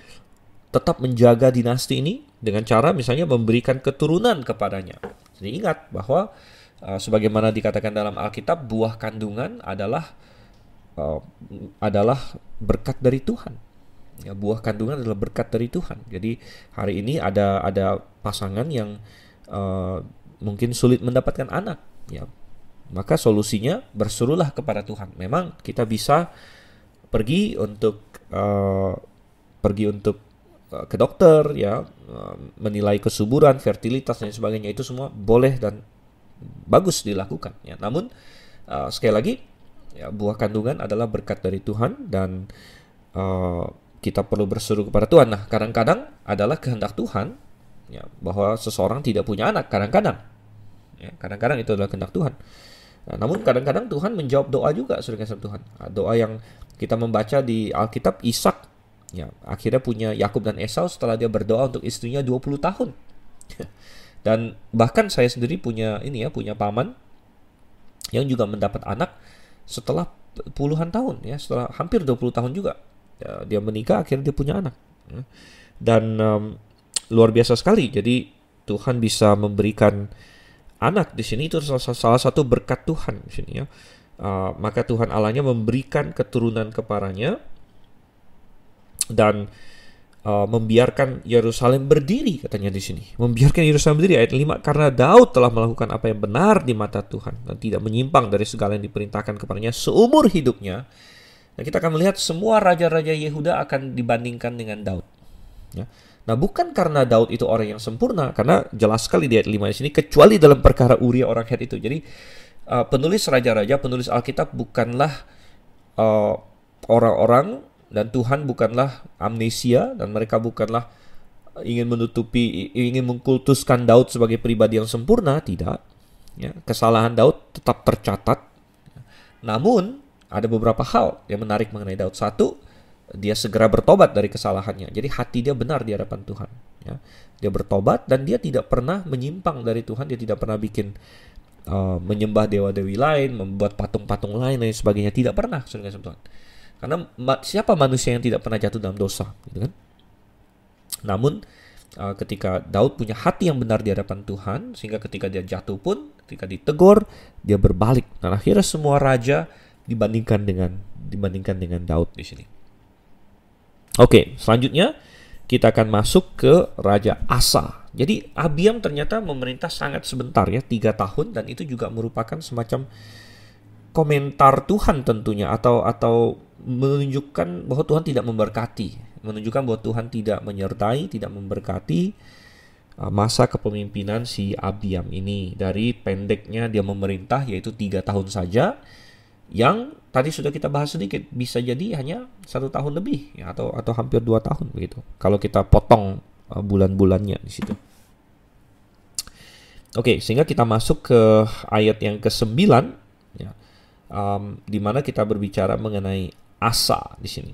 tetap menjaga dinasti ini dengan cara misalnya memberikan keturunan kepadanya. Jadi ingat bahwa sebagaimana dikatakan dalam Alkitab, buah kandungan adalah berkat dari Tuhan. Ya, buah kandungan adalah berkat dari Tuhan. Jadi hari ini ada pasangan yang mungkin sulit mendapatkan anak, ya, maka solusinya berserulah kepada Tuhan. Memang kita bisa pergi untuk ke dokter, ya, menilai kesuburan, fertilitas dan sebagainya, itu semua boleh dan bagus dilakukan. Ya. Namun sekali lagi, ya, buah kandungan adalah berkat dari Tuhan dan kita perlu berseru kepada Tuhan. Nah, kadang-kadang adalah kehendak Tuhan, ya, bahwa seseorang tidak punya anak. Kadang-kadang itu adalah kehendak Tuhan. Nah, namun kadang-kadang Tuhan menjawab doa juga, saudara-saudara Tuhan. Doa yang kita membaca di Alkitab, Ishak, ya, akhirnya punya Yakub dan Esau setelah dia berdoa untuk istrinya 20 tahun. Dan bahkan saya sendiri punya paman yang juga mendapat anak setelah puluhan tahun, ya, setelah hampir 20 tahun juga. Ya, dia menikah, akhirnya dia punya anak. Ya. Dan luar biasa sekali. Jadi Tuhan bisa memberikan anak di sini, itu salah satu berkat Tuhan di sini, ya. Maka Tuhan Allahnya memberikan keturunan kepadanya dan membiarkan Yerusalem berdiri, katanya di sini. Membiarkan Yerusalem berdiri, ayat 5, karena Daud telah melakukan apa yang benar di mata Tuhan dan tidak menyimpang dari segala yang diperintahkan kepadanya seumur hidupnya. Nah, kita akan melihat semua raja-raja Yehuda akan dibandingkan dengan Daud. Ya. Nah, bukan karena Daud itu orang yang sempurna, karena jelas sekali di ayat 5 di sini, kecuali dalam perkara Uria orang Het itu. Jadi penulis raja-raja, penulis Alkitab bukanlah orang-orang, dan Tuhan bukanlah amnesia, dan mereka bukanlah ingin mengkultuskan Daud sebagai pribadi yang sempurna. Tidak. Ya, kesalahan Daud tetap tercatat. Namun ada beberapa hal yang menarik mengenai Daud. Satu, dia segera bertobat dari kesalahannya. Jadi hati dia benar di hadapan Tuhan. Ya. Dia bertobat dan dia tidak pernah menyimpang dari Tuhan. Dia tidak pernah bikin menyembah dewa-dewi lain, membuat patung-patung lain dan sebagainya. Tidak pernah, saudara-saudara Tuhan. Karena siapa manusia yang tidak pernah jatuh dalam dosa, gitu kan? Namun ketika Daud punya hati yang benar di hadapan Tuhan, sehingga ketika dia jatuh pun, ketika ditegur, dia berbalik. Dan akhirnya semua raja dibandingkan dengan Daud di sini. Oke, selanjutnya kita akan masuk ke Raja Asa. Jadi Abiam ternyata memerintah sangat sebentar, ya, 3 tahun, dan itu juga merupakan semacam komentar Tuhan tentunya, atau menunjukkan bahwa Tuhan tidak memberkati, menunjukkan bahwa Tuhan tidak menyertai, tidak memberkati masa kepemimpinan si Abiam ini. Dari pendeknya dia memerintah, yaitu 3 tahun saja, yang tadi sudah kita bahas sedikit, bisa jadi hanya 1 tahun lebih, ya, atau hampir 2 tahun begitu, kalau kita potong bulan-bulannya di situ. Oke, sehingga kita masuk ke ayat yang ke-9, ya, di mana kita berbicara mengenai Asa di sini.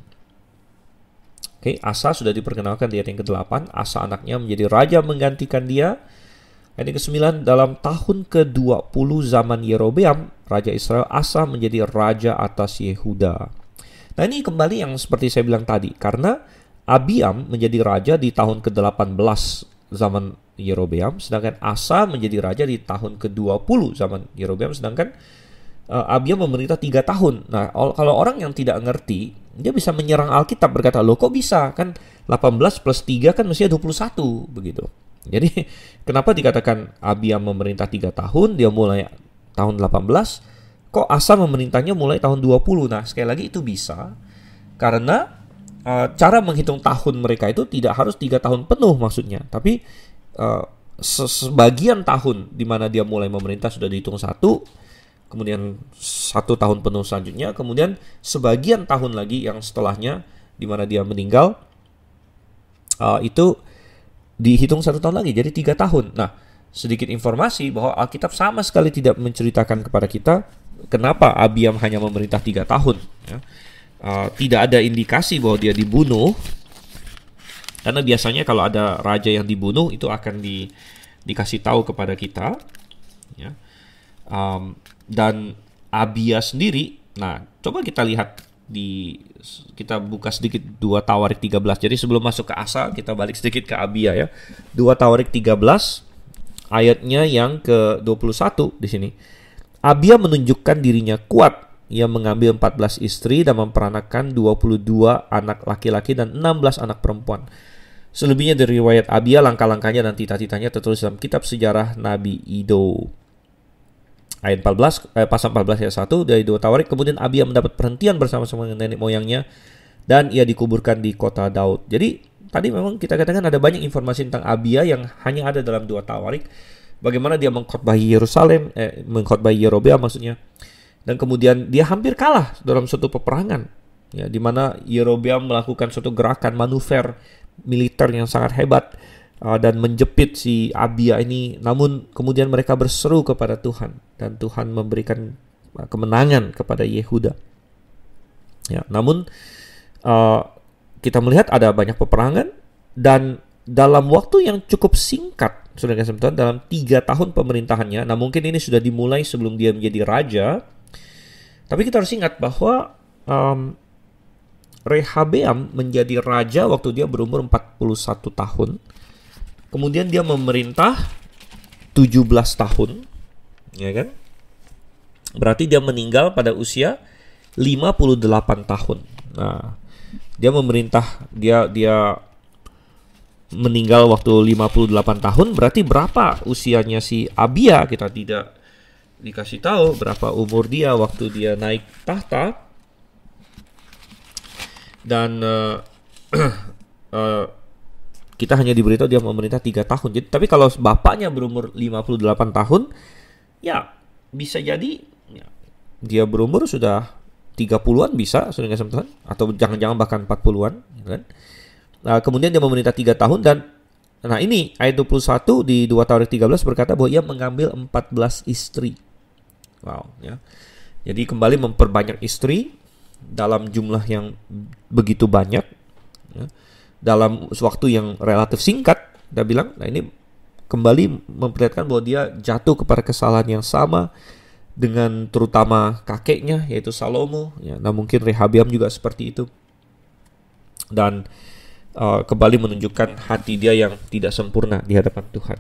Oke, Asa sudah diperkenalkan di ayat yang ke-8. Asa anaknya menjadi raja menggantikan dia. Ayat yang ke-9, dalam tahun ke-20 zaman Yerobeam, Raja Israel, Asa menjadi raja atas Yehuda. Nah, ini kembali yang seperti saya bilang tadi, karena Abiam menjadi raja di tahun ke-18 zaman Yerobeam, sedangkan Asa menjadi raja di tahun ke-20 zaman Yerobeam, sedangkan Abiam memerintah 3 tahun. Nah, kalau orang yang tidak ngerti, dia bisa menyerang Alkitab, berkata, loh kok bisa? Kan 18 plus 3 kan mestinya 21 begitu. Jadi kenapa dikatakan Abiam memerintah 3 tahun, dia mulai tahun 18, kok Asa memerintahnya mulai tahun 20? Nah, sekali lagi itu bisa karena cara menghitung tahun mereka itu tidak harus 3 tahun penuh maksudnya, tapi sebagian tahun di mana dia mulai memerintah sudah dihitung 1, kemudian 1 tahun penuh selanjutnya, kemudian sebagian tahun lagi yang setelahnya di mana dia meninggal itu dihitung 1 tahun lagi, jadi 3 tahun. Nah, sedikit informasi bahwa Alkitab sama sekali tidak menceritakan kepada kita kenapa Abiam hanya memerintah 3 tahun. Ya. Tidak ada indikasi bahwa dia dibunuh, karena biasanya kalau ada raja yang dibunuh itu akan dikasih tahu kepada kita. Ya. Dan Abia sendiri, nah coba kita lihat kita buka sedikit 2 Tawarik 13. Jadi sebelum masuk ke Asa, kita balik sedikit ke Abia ya. 2 Tawarik 13 ayatnya yang ke-21 di sini. Abia menunjukkan dirinya kuat. Ia mengambil 14 istri dan memperanakan 22 anak laki-laki dan 16 anak perempuan. Selebihnya dari riwayat Abia, langkah-langkahnya dan titah-titahnya tertulis dalam kitab sejarah Nabi Ido. Ayat 14, pasal 14 ayat 1 dari 2 Tawarik. Kemudian Abia mendapat perhentian bersama-sama dengan nenek moyangnya dan ia dikuburkan di kota Daud. Jadi tadi memang kita katakan ada banyak informasi tentang Abia yang hanya ada dalam 2 Tawarik. Bagaimana dia mengkhotbahi Yerusalem, mengkhotbahi Yerobeam maksudnya. Dan kemudian dia hampir kalah dalam suatu peperangan, ya, di mana Yerobeam melakukan suatu gerakan manuver militer yang sangat hebat dan menjepit si Abia ini. Namun kemudian mereka berseru kepada Tuhan dan Tuhan memberikan kemenangan kepada Yehuda. Ya, namun kita melihat ada banyak peperangan dan dalam waktu yang cukup singkat, saudara kasih Tuhan, dalam 3 tahun pemerintahannya. Nah, mungkin ini sudah dimulai sebelum dia menjadi raja. Tapi kita harus ingat bahwa Rehabeam menjadi raja waktu dia berumur 41 tahun. Kemudian dia memerintah 17 tahun, ya kan? Berarti dia meninggal pada usia 58 tahun. Nah, dia memerintah, dia meninggal waktu 58 tahun, berarti berapa usianya si Abia? Kita tidak dikasih tahu berapa umur dia waktu dia naik tahta. Dan kita hanya diberitahu dia memerintah 3 tahun. Jadi, tapi kalau bapaknya berumur 58 tahun, ya bisa jadi ya, dia berumur sudah 30-an bisa, sudah nggak Tuhan, atau jangan-jangan bahkan 40-an, kan? Kemudian dia memerintah 3 tahun dan nah ini ayat 21 di 2 Tawarik 13 berkata bahwa ia mengambil 14 istri. Wow, ya. Jadi kembali memperbanyak istri dalam jumlah yang begitu banyak, ya, dalam waktu yang relatif singkat. Dia bilang, nah ini kembali memperlihatkan bahwa dia jatuh kepada kesalahan yang sama dengan terutama kakeknya yaitu Salomo. Ya, nah mungkin Rehabeam juga seperti itu. Dan kembali menunjukkan hati dia yang tidak sempurna di hadapan Tuhan.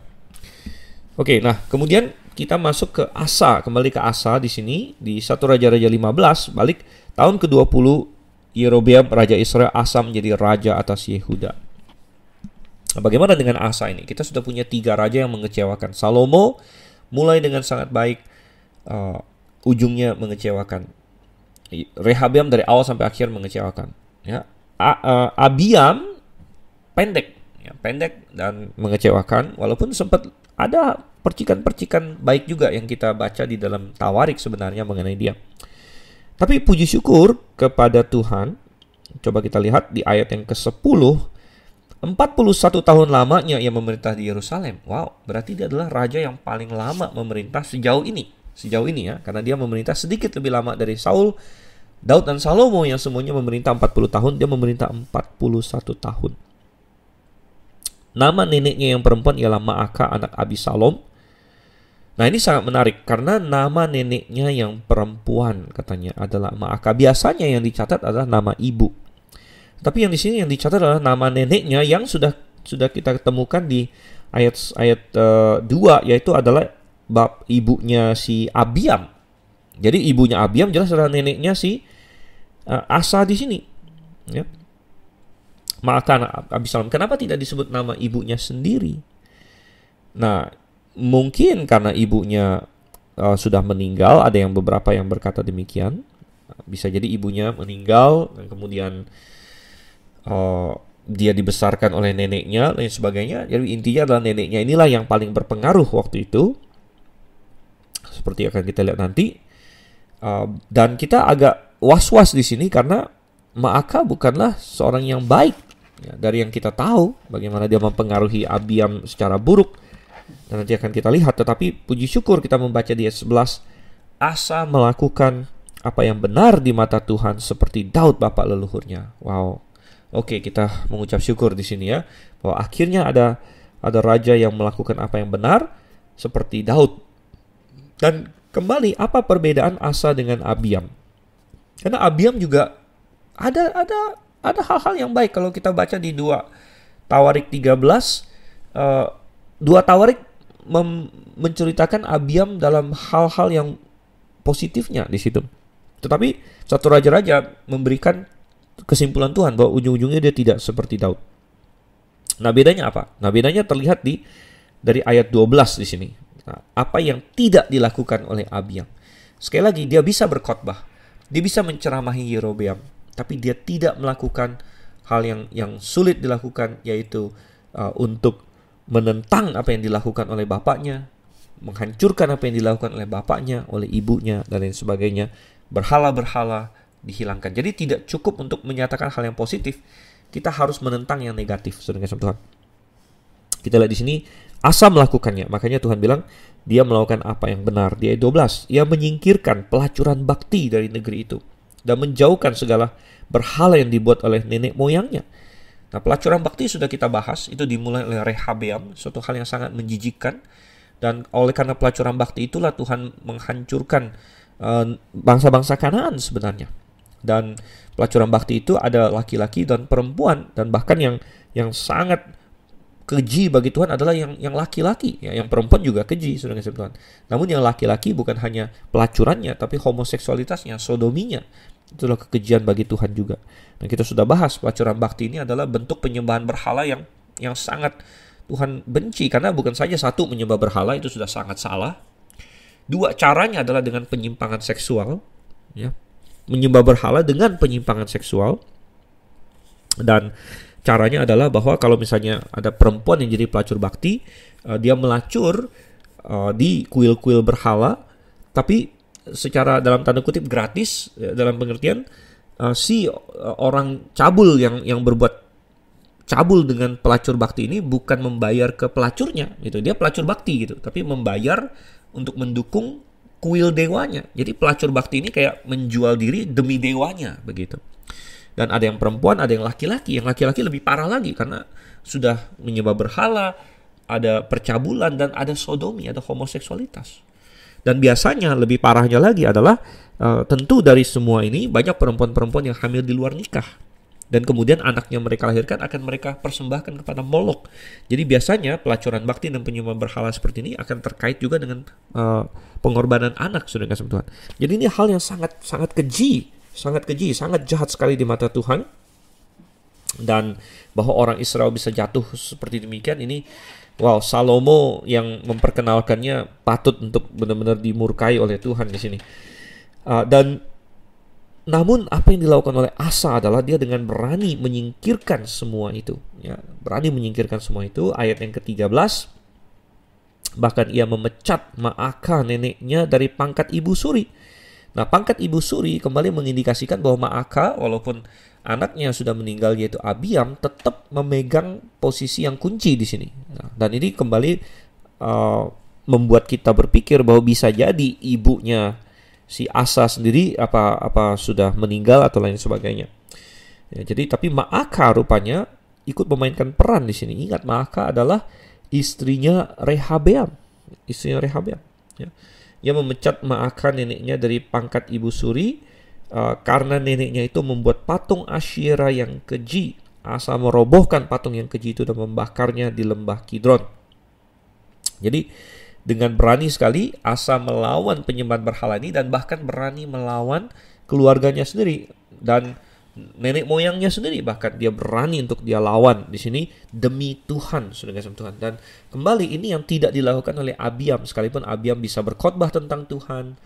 Oke, nah kemudian kita masuk ke Asa, kembali ke Asa di sini di 1 Raja-Raja 15, balik tahun ke-20 Yerobeam raja Israel, Asa menjadi raja atas Yehuda. Nah, bagaimana dengan Asa ini? Kita sudah punya 3 raja yang mengecewakan. Salomo mulai dengan sangat baik, ujungnya mengecewakan. Rehabeam dari awal sampai akhir mengecewakan. Ya, Abiam pendek dan mengecewakan, walaupun sempat ada percikan-percikan baik juga yang kita baca di dalam Tawarik sebenarnya mengenai dia. Tapi puji syukur kepada Tuhan. Coba kita lihat di ayat yang ke-10. 41 tahun lamanya ia memerintah di Yerusalem. Wow, berarti dia adalah raja yang paling lama memerintah sejauh ini ya, karena dia memerintah sedikit lebih lama dari Saul, Daud dan Salomo yang semuanya memerintah 40 tahun, dia memerintah 41 tahun. Nama neneknya yang perempuan ialah Maakah anak Abisalom. Nah ini sangat menarik karena nama neneknya yang perempuan katanya adalah Maakah. Biasanya yang dicatat adalah nama ibu. Tapi yang di sini yang dicatat adalah nama neneknya yang sudah kita temukan di ayat 2, yaitu adalah bab ibunya si Abiam. Jadi ibunya Abiam jelas adalah neneknya si Asa di sini. Ya. Ma'akah Abisalom. Kenapa tidak disebut nama ibunya sendiri? Nah, mungkin karena ibunya sudah meninggal. Ada yang beberapa yang berkata demikian. Bisa jadi ibunya meninggal dan kemudian dia dibesarkan oleh neneknya dan sebagainya. Jadi intinya adalah neneknya inilah yang paling berpengaruh waktu itu, seperti akan kita lihat nanti. Dan kita agak was-was di sini karena Ma'akah bukanlah seorang yang baik. Ya, dari yang kita tahu bagaimana dia mempengaruhi Abiam secara buruk, dan nanti akan kita lihat. Tetapi puji syukur kita membaca di ayat 11, Asa melakukan apa yang benar di mata Tuhan seperti Daud bapak leluhurnya. Wow. Oke, kita mengucap syukur di sini ya, bahwa akhirnya ada raja yang melakukan apa yang benar seperti Daud. Dan kembali, apa perbedaan Asa dengan Abiam? Karena Abiam juga ada hal-hal yang baik. Kalau kita baca di 2 Tawarik 13, 2 Tawarik menceritakan Abiam dalam hal-hal yang positifnya di situ. Tetapi satu raja-raja memberikan kesimpulan Tuhan bahwa ujung-ujungnya dia tidak seperti Daud. Nah, bedanya apa? Nah, bedanya terlihat dari ayat 12 di sini. Nah, apa yang tidak dilakukan oleh Abiam? Sekali lagi, dia bisa berkhotbah, dia bisa menceramahi Yerobeam, tapi dia tidak melakukan hal yang sulit dilakukan, yaitu untuk menentang apa yang dilakukan oleh bapaknya, menghancurkan apa yang dilakukan oleh bapaknya, oleh ibunya, dan lain sebagainya. Berhala-berhala dihilangkan. Jadi tidak cukup untuk menyatakan hal yang positif, kita harus menentang yang negatif. Saudara kasih Tuhan, kita lihat di sini Asa melakukannya. Makanya Tuhan bilang dia melakukan apa yang benar. Di ayat 12, ia menyingkirkan pelacuran bakti dari negeri itu dan menjauhkan segala berhala yang dibuat oleh nenek moyangnya. Nah, pelacuran bakti sudah kita bahas, itu dimulai oleh Rehabeam, suatu hal yang sangat menjijikkan. Dan oleh karena pelacuran bakti itulah Tuhan menghancurkan bangsa-bangsa Kanaan sebenarnya. Dan pelacuran bakti itu ada laki-laki dan perempuan, dan bahkan yang sangat keji bagi Tuhan adalah yang laki-laki, ya, yang perempuan juga keji, saudara kasih Tuhan. Namun yang laki-laki bukan hanya pelacurannya, tapi homoseksualitasnya, sodominya, itulah kekejian bagi Tuhan juga. Nah, kita sudah bahas pelacuran bakti ini adalah bentuk penyembahan berhala yang sangat Tuhan benci, karena bukan saja satu, menyembah berhala itu sudah sangat salah. 2, caranya adalah dengan penyimpangan seksual, ya, menyembah berhala dengan penyimpangan seksual. Dan caranya adalah bahwa kalau misalnya ada perempuan yang jadi pelacur bakti, dia melacur di kuil-kuil berhala, tapi secara dalam tanda kutip gratis, dalam pengertian si orang cabul yang berbuat cabul dengan pelacur bakti ini bukan membayar ke pelacurnya, gitu. Dia pelacur bakti gitu, tapi membayar untuk mendukung kuil dewanya. Jadi pelacur bakti ini kayak menjual diri demi dewanya, begitu. Dan ada yang perempuan, ada yang laki-laki. Yang laki-laki lebih parah lagi karena sudah menyembah berhala, ada percabulan, dan ada sodomi, ada homoseksualitas. Dan biasanya lebih parahnya lagi adalah tentu dari semua ini banyak perempuan-perempuan yang hamil di luar nikah. Dan kemudian anaknya mereka lahirkan akan mereka persembahkan kepada Molok. Jadi biasanya pelacuran bakti dan penyembahan berhala seperti ini akan terkait juga dengan pengorbanan anak, saudara kasih Tuhan. Jadi ini hal yang sangat keji, sangat jahat sekali di mata Tuhan. Dan bahwa orang Israel bisa jatuh seperti demikian, ini wow, Salomo yang memperkenalkannya patut untuk benar-benar dimurkai oleh Tuhan di sini. Namun apa yang dilakukan oleh Asa adalah dia dengan berani menyingkirkan semua itu, ya, berani menyingkirkan semua itu. Ayat yang ke-13, bahkan ia memecat Ma'akah neneknya dari pangkat ibu suri. Nah, pangkat ibu suri kembali mengindikasikan bahwa Ma'akah, walaupun anaknya sudah meninggal yaitu Abiam, tetap memegang posisi yang kunci di sini. Nah, dan ini kembali membuat kita berpikir bahwa bisa jadi ibunya si Asa sendiri apa sudah meninggal atau lain sebagainya. Ya, jadi tapi Ma'akah rupanya ikut memainkan peran di sini. Ingat, Ma'akah adalah istrinya Rehabeam, Ya. Ia memecat Ma'akah neneknya dari pangkat ibu suri karena neneknya itu membuat patung Asyera yang keji. Asa merobohkan patung yang keji itu dan membakarnya di lembah Kidron. Jadi dengan berani sekali Asa melawan penyembahan berhala ini, dan bahkan berani melawan keluarganya sendiri. Dan nenek moyangnya sendiri, bahkan dia berani untuk dia lawan di sini demi Tuhan, saudara kasih Tuhan. Dan kembali ini yang tidak dilakukan oleh Abiam, sekalipun Abiam bisa berkhotbah tentang Tuhan.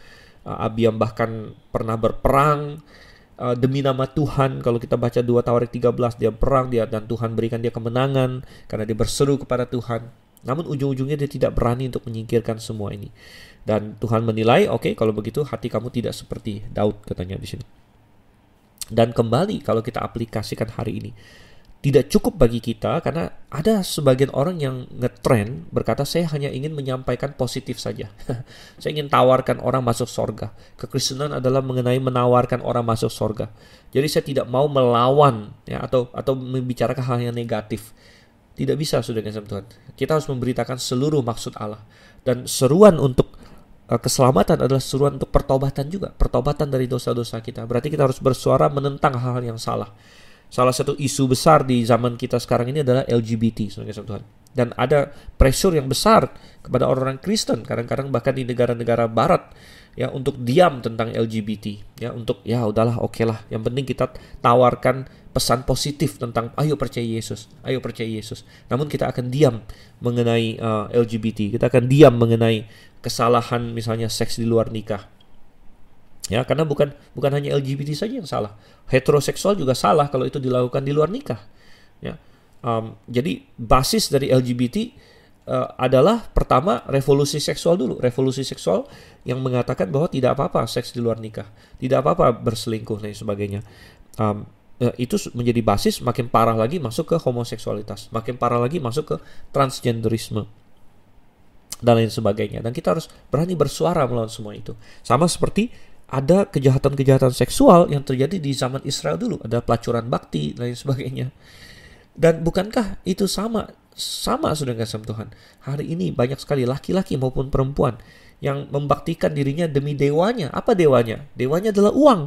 Abiam bahkan pernah berperang demi nama Tuhan. Kalau kita baca 2 Tawarik 13, dia perang dan Tuhan berikan dia kemenangan karena dia berseru kepada Tuhan. Namun ujung-ujungnya dia tidak berani untuk menyingkirkan semua ini. Dan Tuhan menilai, oke, kalau begitu hati kamu tidak seperti Daud, katanya di sini. Dan kembali kalau kita aplikasikan hari ini, tidak cukup bagi kita, karena ada sebagian orang yang ngetrend berkata, saya hanya ingin menyampaikan positif saja. Saya ingin tawarkan orang masuk sorga. Kekristenan adalah mengenai menawarkan orang masuk sorga. Jadi saya tidak mau melawan ya, atau membicarakan hal yang negatif. Tidak bisa, saudara kasih Tuhan. Kita harus memberitakan seluruh maksud Allah. Dan seruan untuk keselamatan adalah seruan untuk pertobatan juga. Pertobatan dari dosa-dosa kita. Berarti kita harus bersuara menentang hal-hal yang salah. Salah satu isu besar di zaman kita sekarang ini adalah LGBT, saudara Tuhan. Dan ada pressure yang besar kepada orang-orang Kristen, kadang-kadang bahkan di negara-negara Barat, ya, untuk diam tentang LGBT, ya, untuk ya udahlah, oke lah. Yang penting kita tawarkan pesan positif tentang ayo percaya Yesus, ayo percaya Yesus. Namun kita akan diam mengenai LGBT, kita akan diam mengenai kesalahan misalnya seks di luar nikah. Ya, karena bukan hanya LGBT saja yang salah. Heteroseksual juga salah kalau itu dilakukan di luar nikah. Ya. Jadi basis dari LGBT adalah pertama revolusi seksual dulu. Revolusi seksual yang mengatakan bahwa tidak apa-apa seks di luar nikah. Tidak apa-apa berselingkuh dan sebagainya. Itu menjadi basis, makin parah lagi masuk ke homoseksualitas. Makin parah lagi masuk ke transgenderisme. Dan lain sebagainya. Dan kita harus berani bersuara melawan semua itu. Sama seperti ada kejahatan-kejahatan seksual yang terjadi di zaman Israel dulu. Ada pelacuran bakti dan lain sebagainya. Dan bukankah itu sama sudah kasih Tuhan. Hari ini banyak sekali laki-laki maupun perempuan yang membaktikan dirinya demi dewanya. Apa dewanya? Dewanya adalah uang.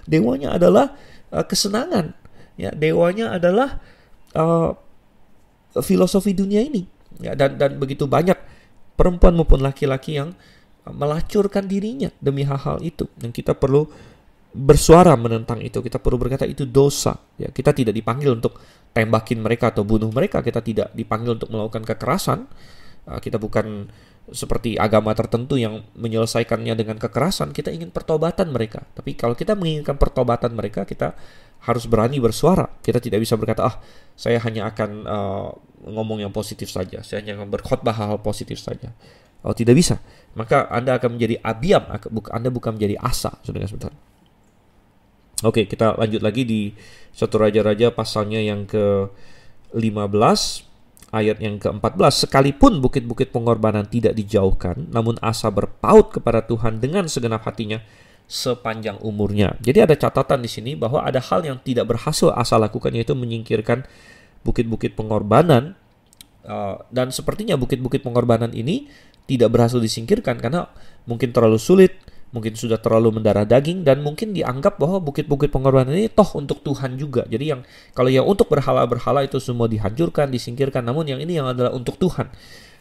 Dewanya adalah kesenangan. Ya, dewanya adalah filosofi dunia ini. Ya, dan begitu banyak perempuan maupun laki-laki yang melacurkan dirinya demi hal-hal itu. Dan kita perlu bersuara menentang itu. Kita perlu berkata itu dosa. Ya, kita tidak dipanggil untuk tembakin mereka atau bunuh mereka. Kita tidak dipanggil untuk melakukan kekerasan. Kita bukan seperti agama tertentu yang menyelesaikannya dengan kekerasan. Kita ingin pertobatan mereka. Tapi kalau kita menginginkan pertobatan mereka, kita harus berani bersuara. Kita tidak bisa berkata, saya hanya akan ngomong yang positif saja. Saya hanya akan berkhotbah hal-hal positif saja. Oh, tidak bisa. Maka Anda akan menjadi Abiam. Anda bukan menjadi Asa. Saudara sebentar. Oke, kita lanjut lagi di 1 Raja-Raja pasalnya yang ke-15. Ayat yang ke-14, sekalipun bukit-bukit pengorbanan tidak dijauhkan, namun Asa berpaut kepada Tuhan dengan segenap hatinya sepanjang umurnya. Jadi ada catatan di sini bahwa ada hal yang tidak berhasil Asa lakukan, yaitu menyingkirkan bukit-bukit pengorbanan. Dan sepertinya bukit-bukit pengorbanan ini tidak berhasil disingkirkan karena mungkin terlalu sulit, mungkin sudah terlalu mendarah daging, dan mungkin dianggap bahwa bukit-bukit pengorbanan ini toh untuk Tuhan juga. Jadi yang kalau yang untuk berhala-berhala itu semua dihancurkan, disingkirkan, namun yang ini yang adalah untuk Tuhan.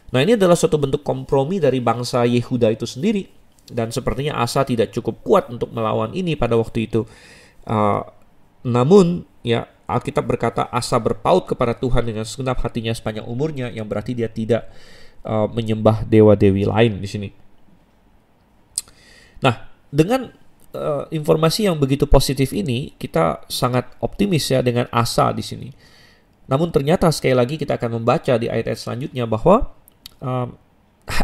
Nah, ini adalah suatu bentuk kompromi dari bangsa Yehuda itu sendiri, dan sepertinya Asa tidak cukup kuat untuk melawan ini pada waktu itu. Namun ya, Alkitab berkata Asa berpaut kepada Tuhan dengan segenap hatinya sepanjang umurnya, yang berarti dia tidak menyembah dewa-dewi lain di sini. Nah, dengan informasi yang begitu positif ini, kita sangat optimis ya dengan Asa di sini. Namun ternyata sekali lagi kita akan membaca di ayat-ayat selanjutnya bahwa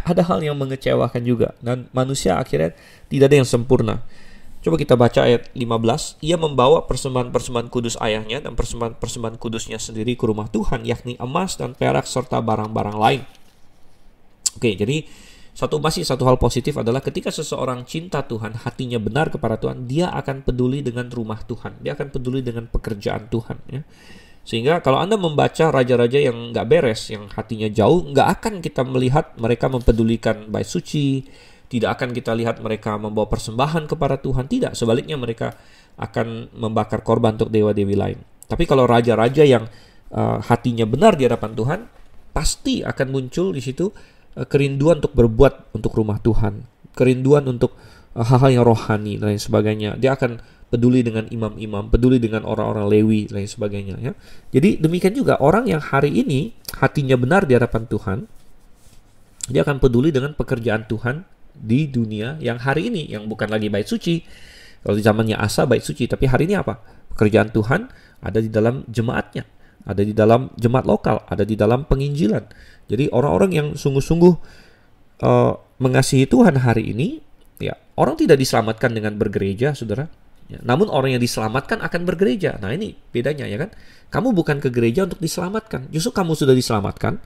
ada hal yang mengecewakan juga, dan manusia akhirnya tidak ada yang sempurna. Coba kita baca ayat 15. Ia membawa persembahan-persembahan kudus ayahnya dan persembahan-persembahan kudusnya sendiri ke rumah Tuhan, yakni emas dan perak serta barang-barang lain. Oke, jadi masih satu hal positif adalah ketika seseorang cinta Tuhan, hatinya benar kepada Tuhan, dia akan peduli dengan rumah Tuhan, dia akan peduli dengan pekerjaan Tuhan, ya. Sehingga kalau Anda membaca raja-raja yang nggak beres, yang hatinya jauh, nggak akan kita melihat mereka mempedulikan bait suci, tidak akan kita lihat mereka membawa persembahan kepada Tuhan, tidak. Sebaliknya mereka akan membakar korban untuk dewa-dewi lain. Tapi kalau raja-raja yang hatinya benar di hadapan Tuhan, pasti akan muncul di situ kerinduan untuk berbuat untuk rumah Tuhan, kerinduan untuk hal-hal yang rohani dan lain sebagainya. Dia akan peduli dengan imam-imam, peduli dengan orang-orang Lewi dan lain sebagainya ya. Jadi demikian juga orang yang hari ini hatinya benar di hadapan Tuhan, dia akan peduli dengan pekerjaan Tuhan di dunia yang hari ini, yang bukan lagi bait suci. Kalau di zamannya Asa bait suci, tapi hari ini apa? Pekerjaan Tuhan ada di dalam jemaatnya, ada di dalam jemaat lokal, ada di dalam penginjilan. Jadi orang-orang yang sungguh-sungguh mengasihi Tuhan hari ini, ya, orang tidak diselamatkan dengan bergereja, saudara. Ya, namun orang yang diselamatkan akan bergereja. Nah, ini bedanya ya kan. Kamu bukan ke gereja untuk diselamatkan. Justru kamu sudah diselamatkan,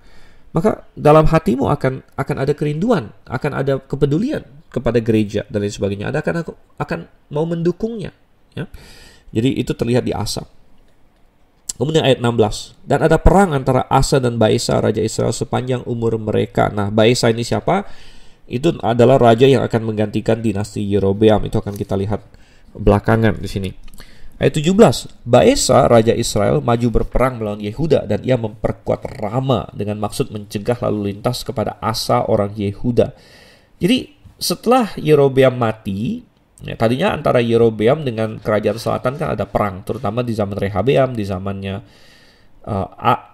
maka dalam hatimu akan ada kerinduan, akan ada kepedulian kepada gereja dan lain sebagainya. Ada akan mau mendukungnya. Ya. Jadi itu terlihat di Asa. Kemudian ayat 16. Dan ada perang antara Asa dan Baesa, Raja Israel sepanjang umur mereka. Nah, Baesa ini siapa? Itu adalah raja yang akan menggantikan dinasti Yerobeam. Itu akan kita lihat belakangan di sini. Ayat 17. Baesa, Raja Israel, maju berperang melawan Yehuda dan ia memperkuat Rama dengan maksud mencegah lalu lintas kepada Asa orang Yehuda. Jadi setelah Yerobeam mati, ya, tadinya antara Yerobeam dengan kerajaan selatan kan ada perang, terutama di zaman Rehabeam, di zamannya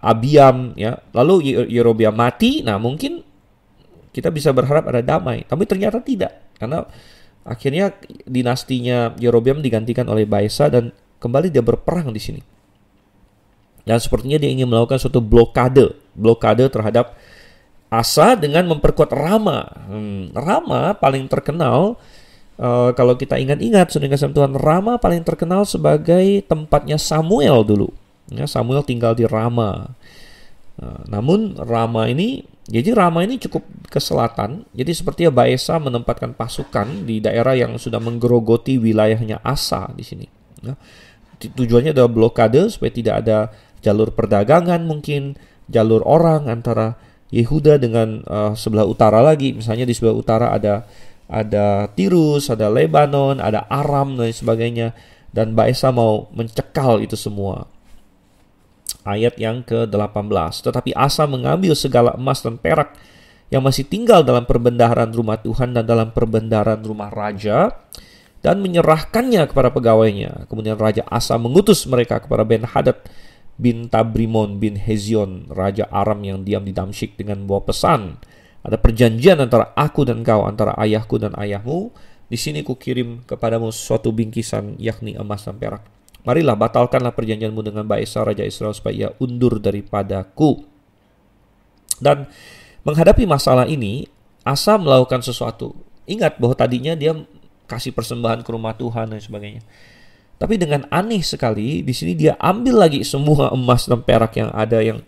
Abiam, ya. Lalu Yerobeam mati, nah mungkin kita bisa berharap ada damai, tapi ternyata tidak, karena akhirnya dinastinya Yerobeam digantikan oleh Baesa dan kembali dia berperang di sini. Dan sepertinya dia ingin melakukan suatu blokade terhadap Asa dengan memperkuat Rama. Rama paling terkenal, kalau kita ingat-ingat, saudara kasih Tuhan, Rama paling terkenal sebagai tempatnya Samuel dulu. Ya, Samuel tinggal di Rama. Namun Rama ini cukup ke selatan. Jadi sepertinya Baesa menempatkan pasukan di daerah yang sudah menggerogoti wilayahnya Asa di sini. Ya. Tujuannya adalah blokade supaya tidak ada jalur perdagangan, mungkin jalur orang antara Yehuda dengan sebelah utara lagi. Misalnya di sebelah utara ada Tirus, ada Lebanon, ada Aram dan sebagainya. Dan Baesa mau mencekal itu semua. Ayat yang ke-18. Tetapi Asa mengambil segala emas dan perak yang masih tinggal dalam perbendaharaan rumah Tuhan dan dalam perbendaharaan rumah raja dan menyerahkannya kepada pegawainya. Kemudian Raja Asa mengutus mereka kepada Ben-Hadad bin Tabrimon bin Hezion, Raja Aram yang diam di Damsyik dengan membawa pesan. Ada perjanjian antara aku dan kau, antara ayahku dan ayahmu. Di sini kukirim kepadamu suatu bingkisan, yakni emas dan perak. Marilah batalkanlah perjanjianmu dengan Baesa Raja Israel supaya ia undur daripadaku. Dan menghadapi masalah ini, Asa melakukan sesuatu. Ingat bahwa tadinya dia kasih persembahan ke rumah Tuhan dan sebagainya. Tapi dengan aneh sekali, di sini dia ambil lagi semua emas dan perak yang ada, yang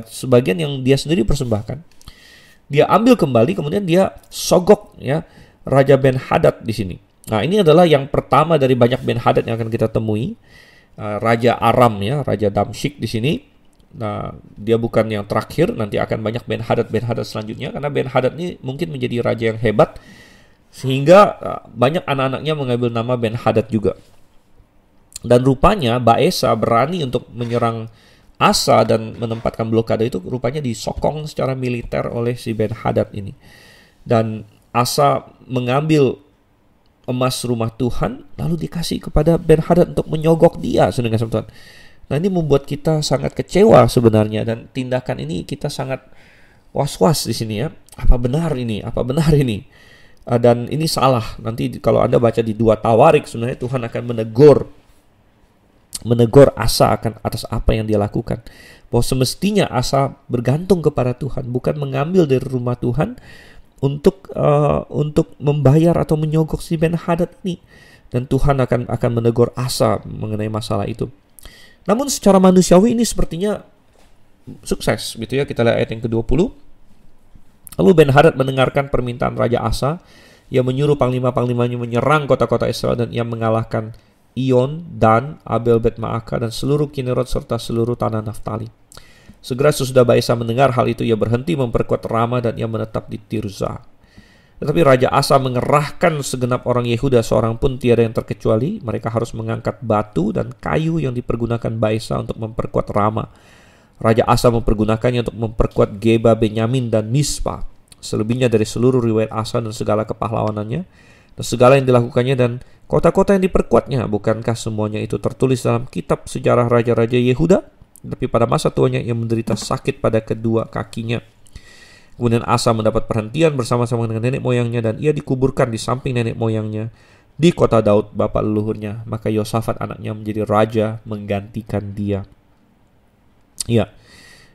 sebagian yang dia sendiri persembahkan. Dia ambil kembali, kemudian dia sogok ya Raja Ben-Hadad di sini. Nah, ini adalah yang pertama dari banyak Ben-Hadad yang akan kita temui. Raja Aram ya, Raja Damsyik di sini. Nah, dia bukan yang terakhir, nanti akan banyak Ben-Hadad selanjutnya, karena Ben-Hadad ini mungkin menjadi raja yang hebat sehingga banyak anak-anaknya mengambil nama Ben-Hadad juga. Dan rupanya Baesa berani untuk menyerang Asa dan menempatkan blokade itu rupanya disokong secara militer oleh si Ben-Hadad ini. Dan Asa mengambil emas rumah Tuhan lalu dikasih kepada Ben-Hadad untuk menyogok dia, saudara Tuhan. Nah, ini membuat kita sangat kecewa sebenarnya, dan tindakan ini kita sangat was-was di sini ya. Apa benar ini? Dan ini salah. Nanti kalau Anda baca di 2 Tawarik, sebenarnya Tuhan akan menegur Asa akan atas apa yang dia lakukan. Bahwa semestinya Asa bergantung kepada Tuhan, bukan mengambil dari rumah Tuhan untuk membayar atau menyogok si Ben-Hadad ini. Dan Tuhan akan menegur Asa mengenai masalah itu. Namun secara manusiawi ini sepertinya sukses gitu ya. Kita lihat ayat yang ke-20. Lalu Ben-Hadad mendengarkan permintaan Raja Asa. Ia menyuruh panglima-panglimanya menyerang kota-kota Israel, dan ia mengalahkan Ion, Dan, Abel Bet-Maaka, dan seluruh Kinerot serta seluruh tanah Naftali. Segera sesudah Baesa mendengar hal itu, ia berhenti memperkuat Rama dan ia menetap di Tirza. Tetapi Raja Asa mengerahkan segenap orang Yehuda, seorang pun tiada yang terkecuali. Mereka harus mengangkat batu dan kayu yang dipergunakan Baesa untuk memperkuat Rama. Raja Asa mempergunakannya untuk memperkuat Geba, Benyamin, dan Mispa. Selebihnya dari seluruh riwayat Asa dan segala kepahlawanannya dan segala yang dilakukannya dan kota-kota yang diperkuatnya. Bukankah semuanya itu tertulis dalam kitab sejarah raja-raja Yehuda? Tapi pada masa tuanya ia menderita sakit pada kedua kakinya. Kemudian Asa mendapat perhentian bersama-sama dengan nenek moyangnya dan ia dikuburkan di samping nenek moyangnya di kota Daud bapak leluhurnya. Maka Yosafat anaknya menjadi raja menggantikan dia. Ya,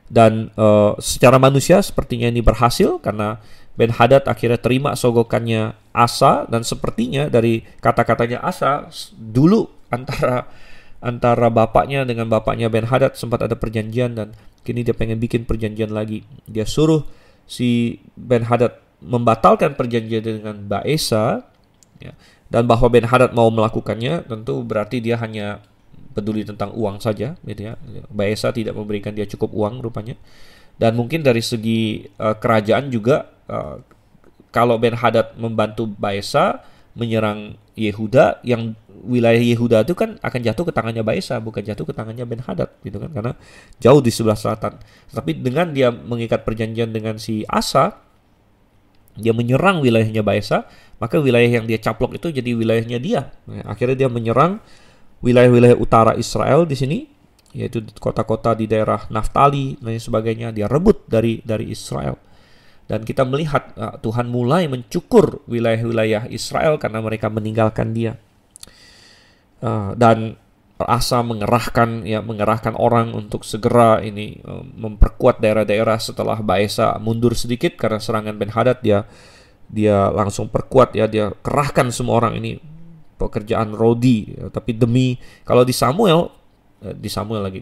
dan secara manusia sepertinya ini berhasil karena Ben-Hadad akhirnya terima sogokannya Asa, dan sepertinya dari kata-katanya Asa dulu antara bapaknya dengan bapaknya Ben-Hadad sempat ada perjanjian, dan kini dia pengen bikin perjanjian lagi. Dia suruh si Ben-Hadad membatalkan perjanjian dengan Baesa, ya, dan bahwa Ben-Hadad mau melakukannya tentu berarti dia hanya peduli tentang uang saja, gitu ya. Baesa tidak memberikan dia cukup uang rupanya. Dan mungkin dari segi kerajaan juga, kalau Ben-Hadad membantu Baesa menyerang Yehuda, yang wilayah Yehuda itu kan akan jatuh ke tangannya Baesa, bukan jatuh ke tangannya Ben-Hadad, gitu kan, karena jauh di sebelah selatan. Tapi dengan dia mengikat perjanjian dengan si Asa, dia menyerang wilayahnya Baesa, maka wilayah yang dia caplok itu jadi wilayahnya dia. Nah, akhirnya dia menyerang wilayah-wilayah utara Israel di sini, yaitu kota-kota di daerah Naftali dan sebagainya. Dia rebut dari Israel. Dan kita melihat Tuhan mulai mencukur wilayah-wilayah Israel karena mereka meninggalkan dia. Dan Asa mengerahkan orang untuk segera memperkuat daerah-daerah setelah Baesa mundur sedikit karena serangan Ben-Hadad. Dia langsung perkuat, ya, dia kerahkan semua orang ini pekerjaan rodi, ya. Tapi kalau di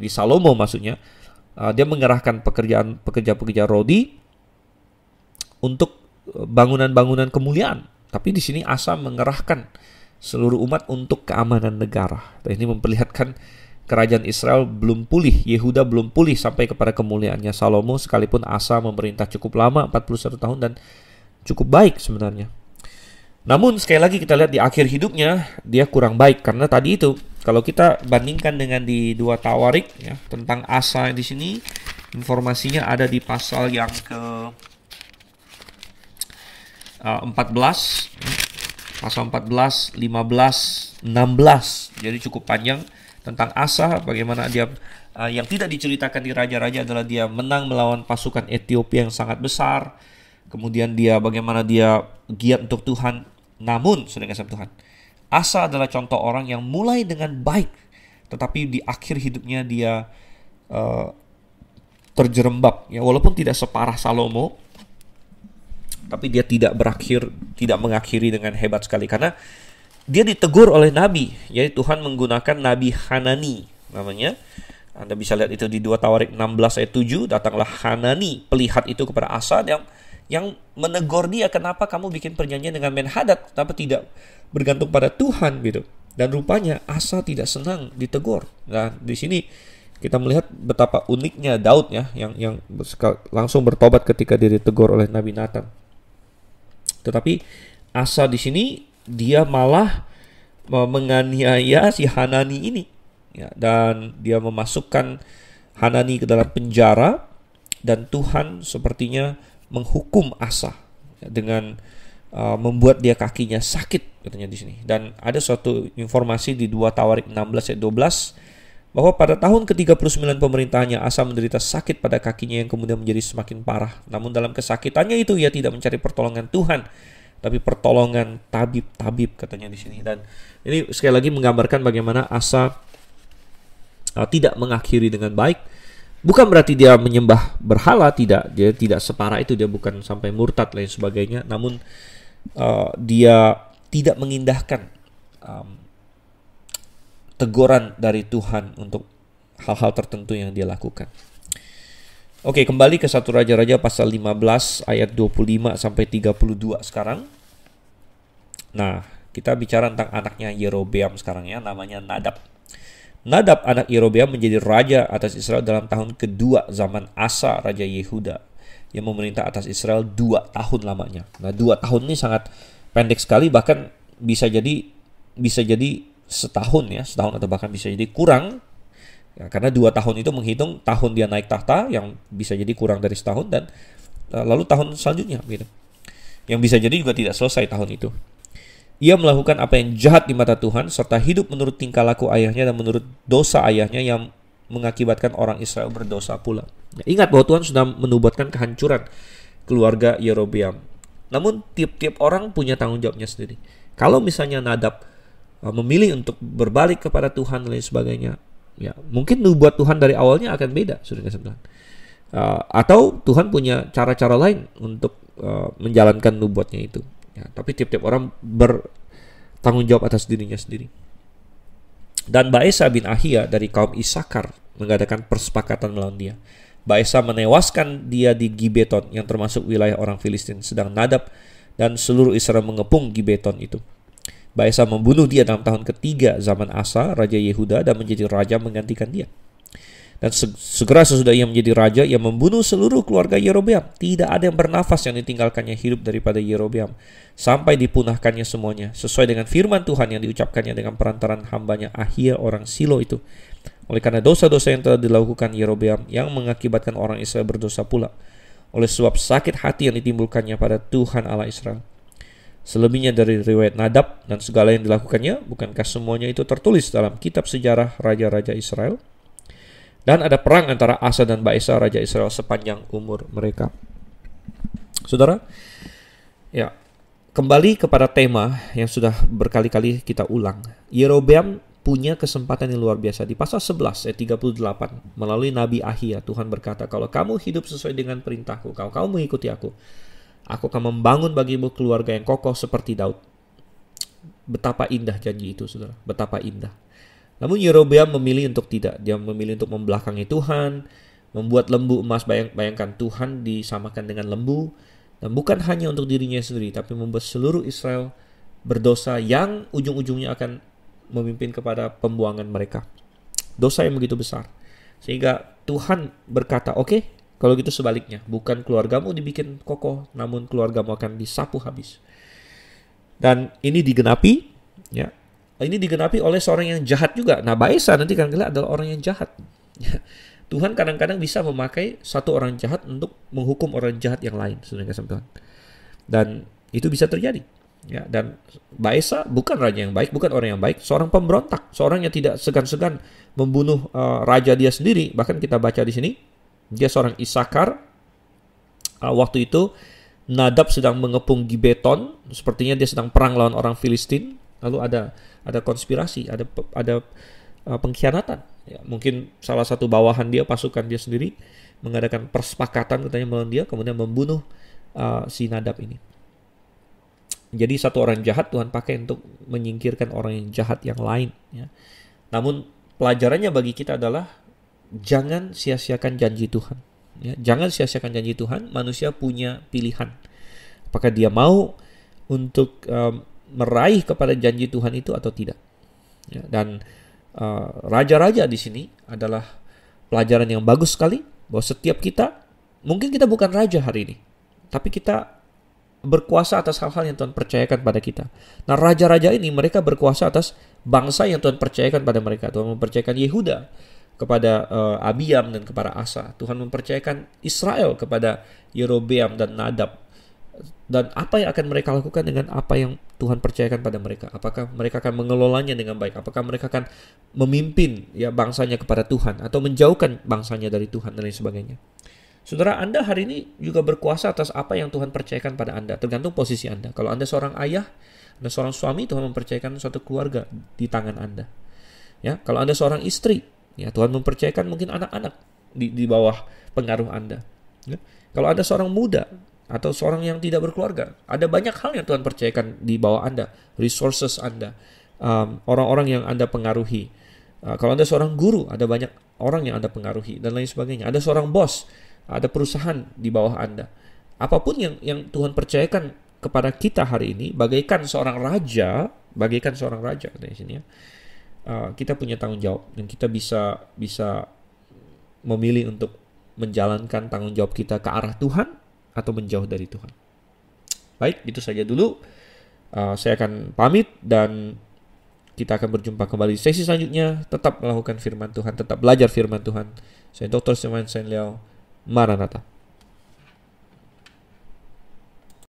Salomo maksudnya, dia mengerahkan pekerja-pekerja rodi untuk bangunan-bangunan kemuliaan. Tapi di sini Asa mengerahkan seluruh umat untuk keamanan negara. Dan ini memperlihatkan kerajaan Israel belum pulih, Yehuda belum pulih sampai kepada kemuliaannya Salomo, sekalipun Asa memerintah cukup lama, 41 tahun, dan cukup baik sebenarnya. Namun sekali lagi kita lihat di akhir hidupnya dia kurang baik, karena tadi itu kalau kita bandingkan dengan di 2 Tawarik, ya, tentang Asa di sini informasinya ada di pasal yang ke 14, pasal 14, 15, 16. Jadi cukup panjang tentang Asa, bagaimana dia yang tidak diceritakan di raja-raja adalah dia menang melawan pasukan Ethiopia yang sangat besar. Kemudian bagaimana dia giat untuk Tuhan. Namun, saudara kasih Tuhan, Asa adalah contoh orang yang mulai dengan baik, tetapi di akhir hidupnya dia terjerembab. Ya, walaupun tidak separah Salomo, tapi dia tidak mengakhiri dengan hebat sekali, karena dia ditegur oleh nabi. Jadi Tuhan menggunakan Nabi Hanani namanya. Anda bisa lihat itu di 2 Tawarik 16 ayat 7. Datanglah Hanani, pelihat itu, kepada Asa yang menegur dia, kenapa kamu bikin perjanjian dengan Ben-Hadad tapi tidak bergantung pada Tuhan, gitu. Dan rupanya Asa tidak senang ditegur. Nah, di sini kita melihat betapa uniknya Daud, ya, yang langsung bertobat ketika dia ditegur oleh Nabi Nathan. Tetapi Asa di sini dia malah menganiaya si Hanani ini, ya, dan dia memasukkan Hanani ke dalam penjara, dan Tuhan sepertinya menghukum Asa, ya, dengan membuat dia kakinya sakit, katanya di sini. Dan ada suatu informasi di 2 Tawarik 16 ayat 12 bahwa pada tahun ke-39 pemerintahannya Asa menderita sakit pada kakinya yang kemudian menjadi semakin parah. Namun dalam kesakitannya itu ia tidak mencari pertolongan Tuhan, tapi pertolongan tabib-tabib, katanya di sini. Dan ini sekali lagi menggambarkan bagaimana Asa tidak mengakhiri dengan baik. Bukan berarti dia menyembah berhala, tidak. Dia tidak separah itu, dia bukan sampai murtad lain sebagainya. Namun dia tidak mengindahkan teguran dari Tuhan untuk hal-hal tertentu yang dia lakukan. Oke, kembali ke 1 Raja-Raja pasal 15 ayat 25 sampai 32 sekarang. Nah, kita bicara tentang anaknya Yerobeam sekarang, ya, namanya Nadab. Nadab anak Yerobeam menjadi raja atas Israel dalam tahun kedua zaman Asa raja Yehuda, yang memerintah atas Israel 2 tahun lamanya. Nah, 2 tahun ini sangat pendek sekali, bahkan bisa jadi setahun, ya, setahun atau bahkan bisa jadi kurang, ya, karena 2 tahun itu menghitung tahun dia naik tahta, yang bisa jadi kurang dari setahun, dan lalu tahun selanjutnya, gitu, yang bisa jadi juga tidak selesai tahun itu. Ia melakukan apa yang jahat di mata Tuhan, serta hidup menurut tingkah laku ayahnya dan menurut dosa ayahnya yang mengakibatkan orang Israel berdosa pula. Ingat bahwa Tuhan sudah menubuatkan kehancuran keluarga Yerobeam. Namun tiap-tiap orang punya tanggung jawabnya sendiri. Kalau misalnya Nadab memilih untuk berbalik kepada Tuhan dan lain sebagainya, ya mungkin nubuat Tuhan dari awalnya akan beda, saudara-saudara. Atau Tuhan punya cara-cara lain untuk menjalankan nubuatnya itu. Ya, tapi tiap-tiap orang bertanggung jawab atas dirinya sendiri. Dan Baesa bin Ahia dari kaum Isakar mengadakan persepakatan melawan dia. Baesa menewaskan dia di Gibeton yang termasuk wilayah orang Filistin, sedang Nadab dan seluruh Israel mengepung Gibeton itu. Baesa membunuh dia dalam tahun ketiga zaman Asa, Raja Yehuda, dan menjadi raja menggantikan dia. Dan segera sesudah ia menjadi raja, ia membunuh seluruh keluarga Yerobeam. Tidak ada yang bernafas yang ditinggalkannya hidup daripada Yerobeam, sampai dipunahkannya semuanya, sesuai dengan firman Tuhan yang diucapkannya dengan perantaran hambanya Ahia orang Silo itu. Oleh karena dosa-dosa yang telah dilakukan Yerobeam, yang mengakibatkan orang Israel berdosa pula, oleh sebab sakit hati yang ditimbulkannya pada Tuhan Allah Israel. Selebihnya dari riwayat Nadab dan segala yang dilakukannya, bukankah semuanya itu tertulis dalam kitab sejarah raja-raja Israel? Dan ada perang antara Asa dan Baesa raja Israel sepanjang umur mereka. Saudara, ya, kembali kepada tema yang sudah berkali-kali kita ulang. Yerobeam punya kesempatan yang luar biasa. Di pasal 11 ayat 38, melalui Nabi Ahia, Tuhan berkata, kalau kamu hidup sesuai dengan perintahku, kalau kamu mengikuti aku akan membangun bagimu keluarga yang kokoh seperti Daud. Betapa indah janji itu, saudara. Betapa indah. Namun Yerobeam memilih untuk tidak. Dia memilih untuk membelakangi Tuhan, membuat lembu emas. Bayangkan Tuhan disamakan dengan lembu. Dan bukan hanya untuk dirinya sendiri, tapi membuat seluruh Israel berdosa yang ujung-ujungnya akan memimpin kepada pembuangan mereka. Dosa yang begitu besar. Sehingga Tuhan berkata, oke, kalau gitu sebaliknya. Bukan keluargamu dibikin kokoh, namun keluargamu akan disapu habis. Dan ini digenapi, ya. Ini digenapi oleh seorang yang jahat juga. Nah, Baesa nanti kadang-kadang adalah orang yang jahat. Tuhan kadang-kadang bisa memakai satu orang jahat untuk menghukum orang jahat yang lain, saudara-saudara Tuhan. Dan itu bisa terjadi. Ya, dan Baesa bukan raja yang baik, bukan orang yang baik, seorang pemberontak, seorang yang tidak segan-segan membunuh raja dia sendiri. Bahkan kita baca di sini, dia seorang Isakar. Waktu itu Nadab sedang mengepung Gibeton, sepertinya dia sedang perang lawan orang Filistin. Lalu ada konspirasi, ada pengkhianatan. Ya, mungkin salah satu bawahan dia, pasukan dia sendiri, mengadakan persepakatan katanya melawan dia, kemudian membunuh si Nadab ini. Jadi satu orang jahat Tuhan pakai untuk menyingkirkan orang yang jahat yang lain. Ya. Namun pelajarannya bagi kita adalah jangan sia-siakan janji Tuhan. Ya, jangan sia-siakan janji Tuhan. Manusia punya pilihan. Apakah dia mau untuk meraih kepada janji Tuhan itu atau tidak. Ya, dan raja-raja di sini adalah pelajaran yang bagus sekali bahwa setiap kita, mungkin kita bukan raja hari ini, tapi kita berkuasa atas hal-hal yang Tuhan percayakan pada kita. Nah, raja-raja ini mereka berkuasa atas bangsa yang Tuhan percayakan pada mereka. Tuhan mempercayakan Yehuda kepada Abiam dan kepada Asa. Tuhan mempercayakan Israel kepada Yerobeam dan Nadab. Dan apa yang akan mereka lakukan dengan apa yang Tuhan percayakan pada mereka? Apakah mereka akan mengelolanya dengan baik? Apakah mereka akan memimpin ya bangsanya kepada Tuhan atau menjauhkan bangsanya dari Tuhan dan lain sebagainya? Saudara, Anda hari ini juga berkuasa atas apa yang Tuhan percayakan pada Anda, tergantung posisi Anda. Kalau Anda seorang ayah, Anda seorang suami, Tuhan mempercayakan suatu keluarga di tangan Anda. Ya, kalau Anda seorang istri, ya Tuhan mempercayakan mungkin anak-anak di bawah pengaruh Anda. Ya. Kalau Anda seorang muda atau seorang yang tidak berkeluarga, ada banyak hal yang Tuhan percayakan di bawah Anda, resources Anda, orang-orang yang Anda pengaruhi. Kalau Anda seorang guru, ada banyak orang yang Anda pengaruhi dan lain sebagainya. Ada seorang bos, ada perusahaan di bawah Anda. Apapun yang Tuhan percayakan kepada kita hari ini, bagaikan seorang raja di sini ya. Kita punya tanggung jawab dan kita bisa memilih untuk menjalankan tanggung jawab kita ke arah Tuhan atau menjauh dari Tuhan. Baik, itu saja dulu. Saya akan pamit dan kita akan berjumpa kembali di sesi selanjutnya. Tetap melakukan firman Tuhan, tetap belajar firman Tuhan. Saya Dr. Siman Sen Liao. Maranatha.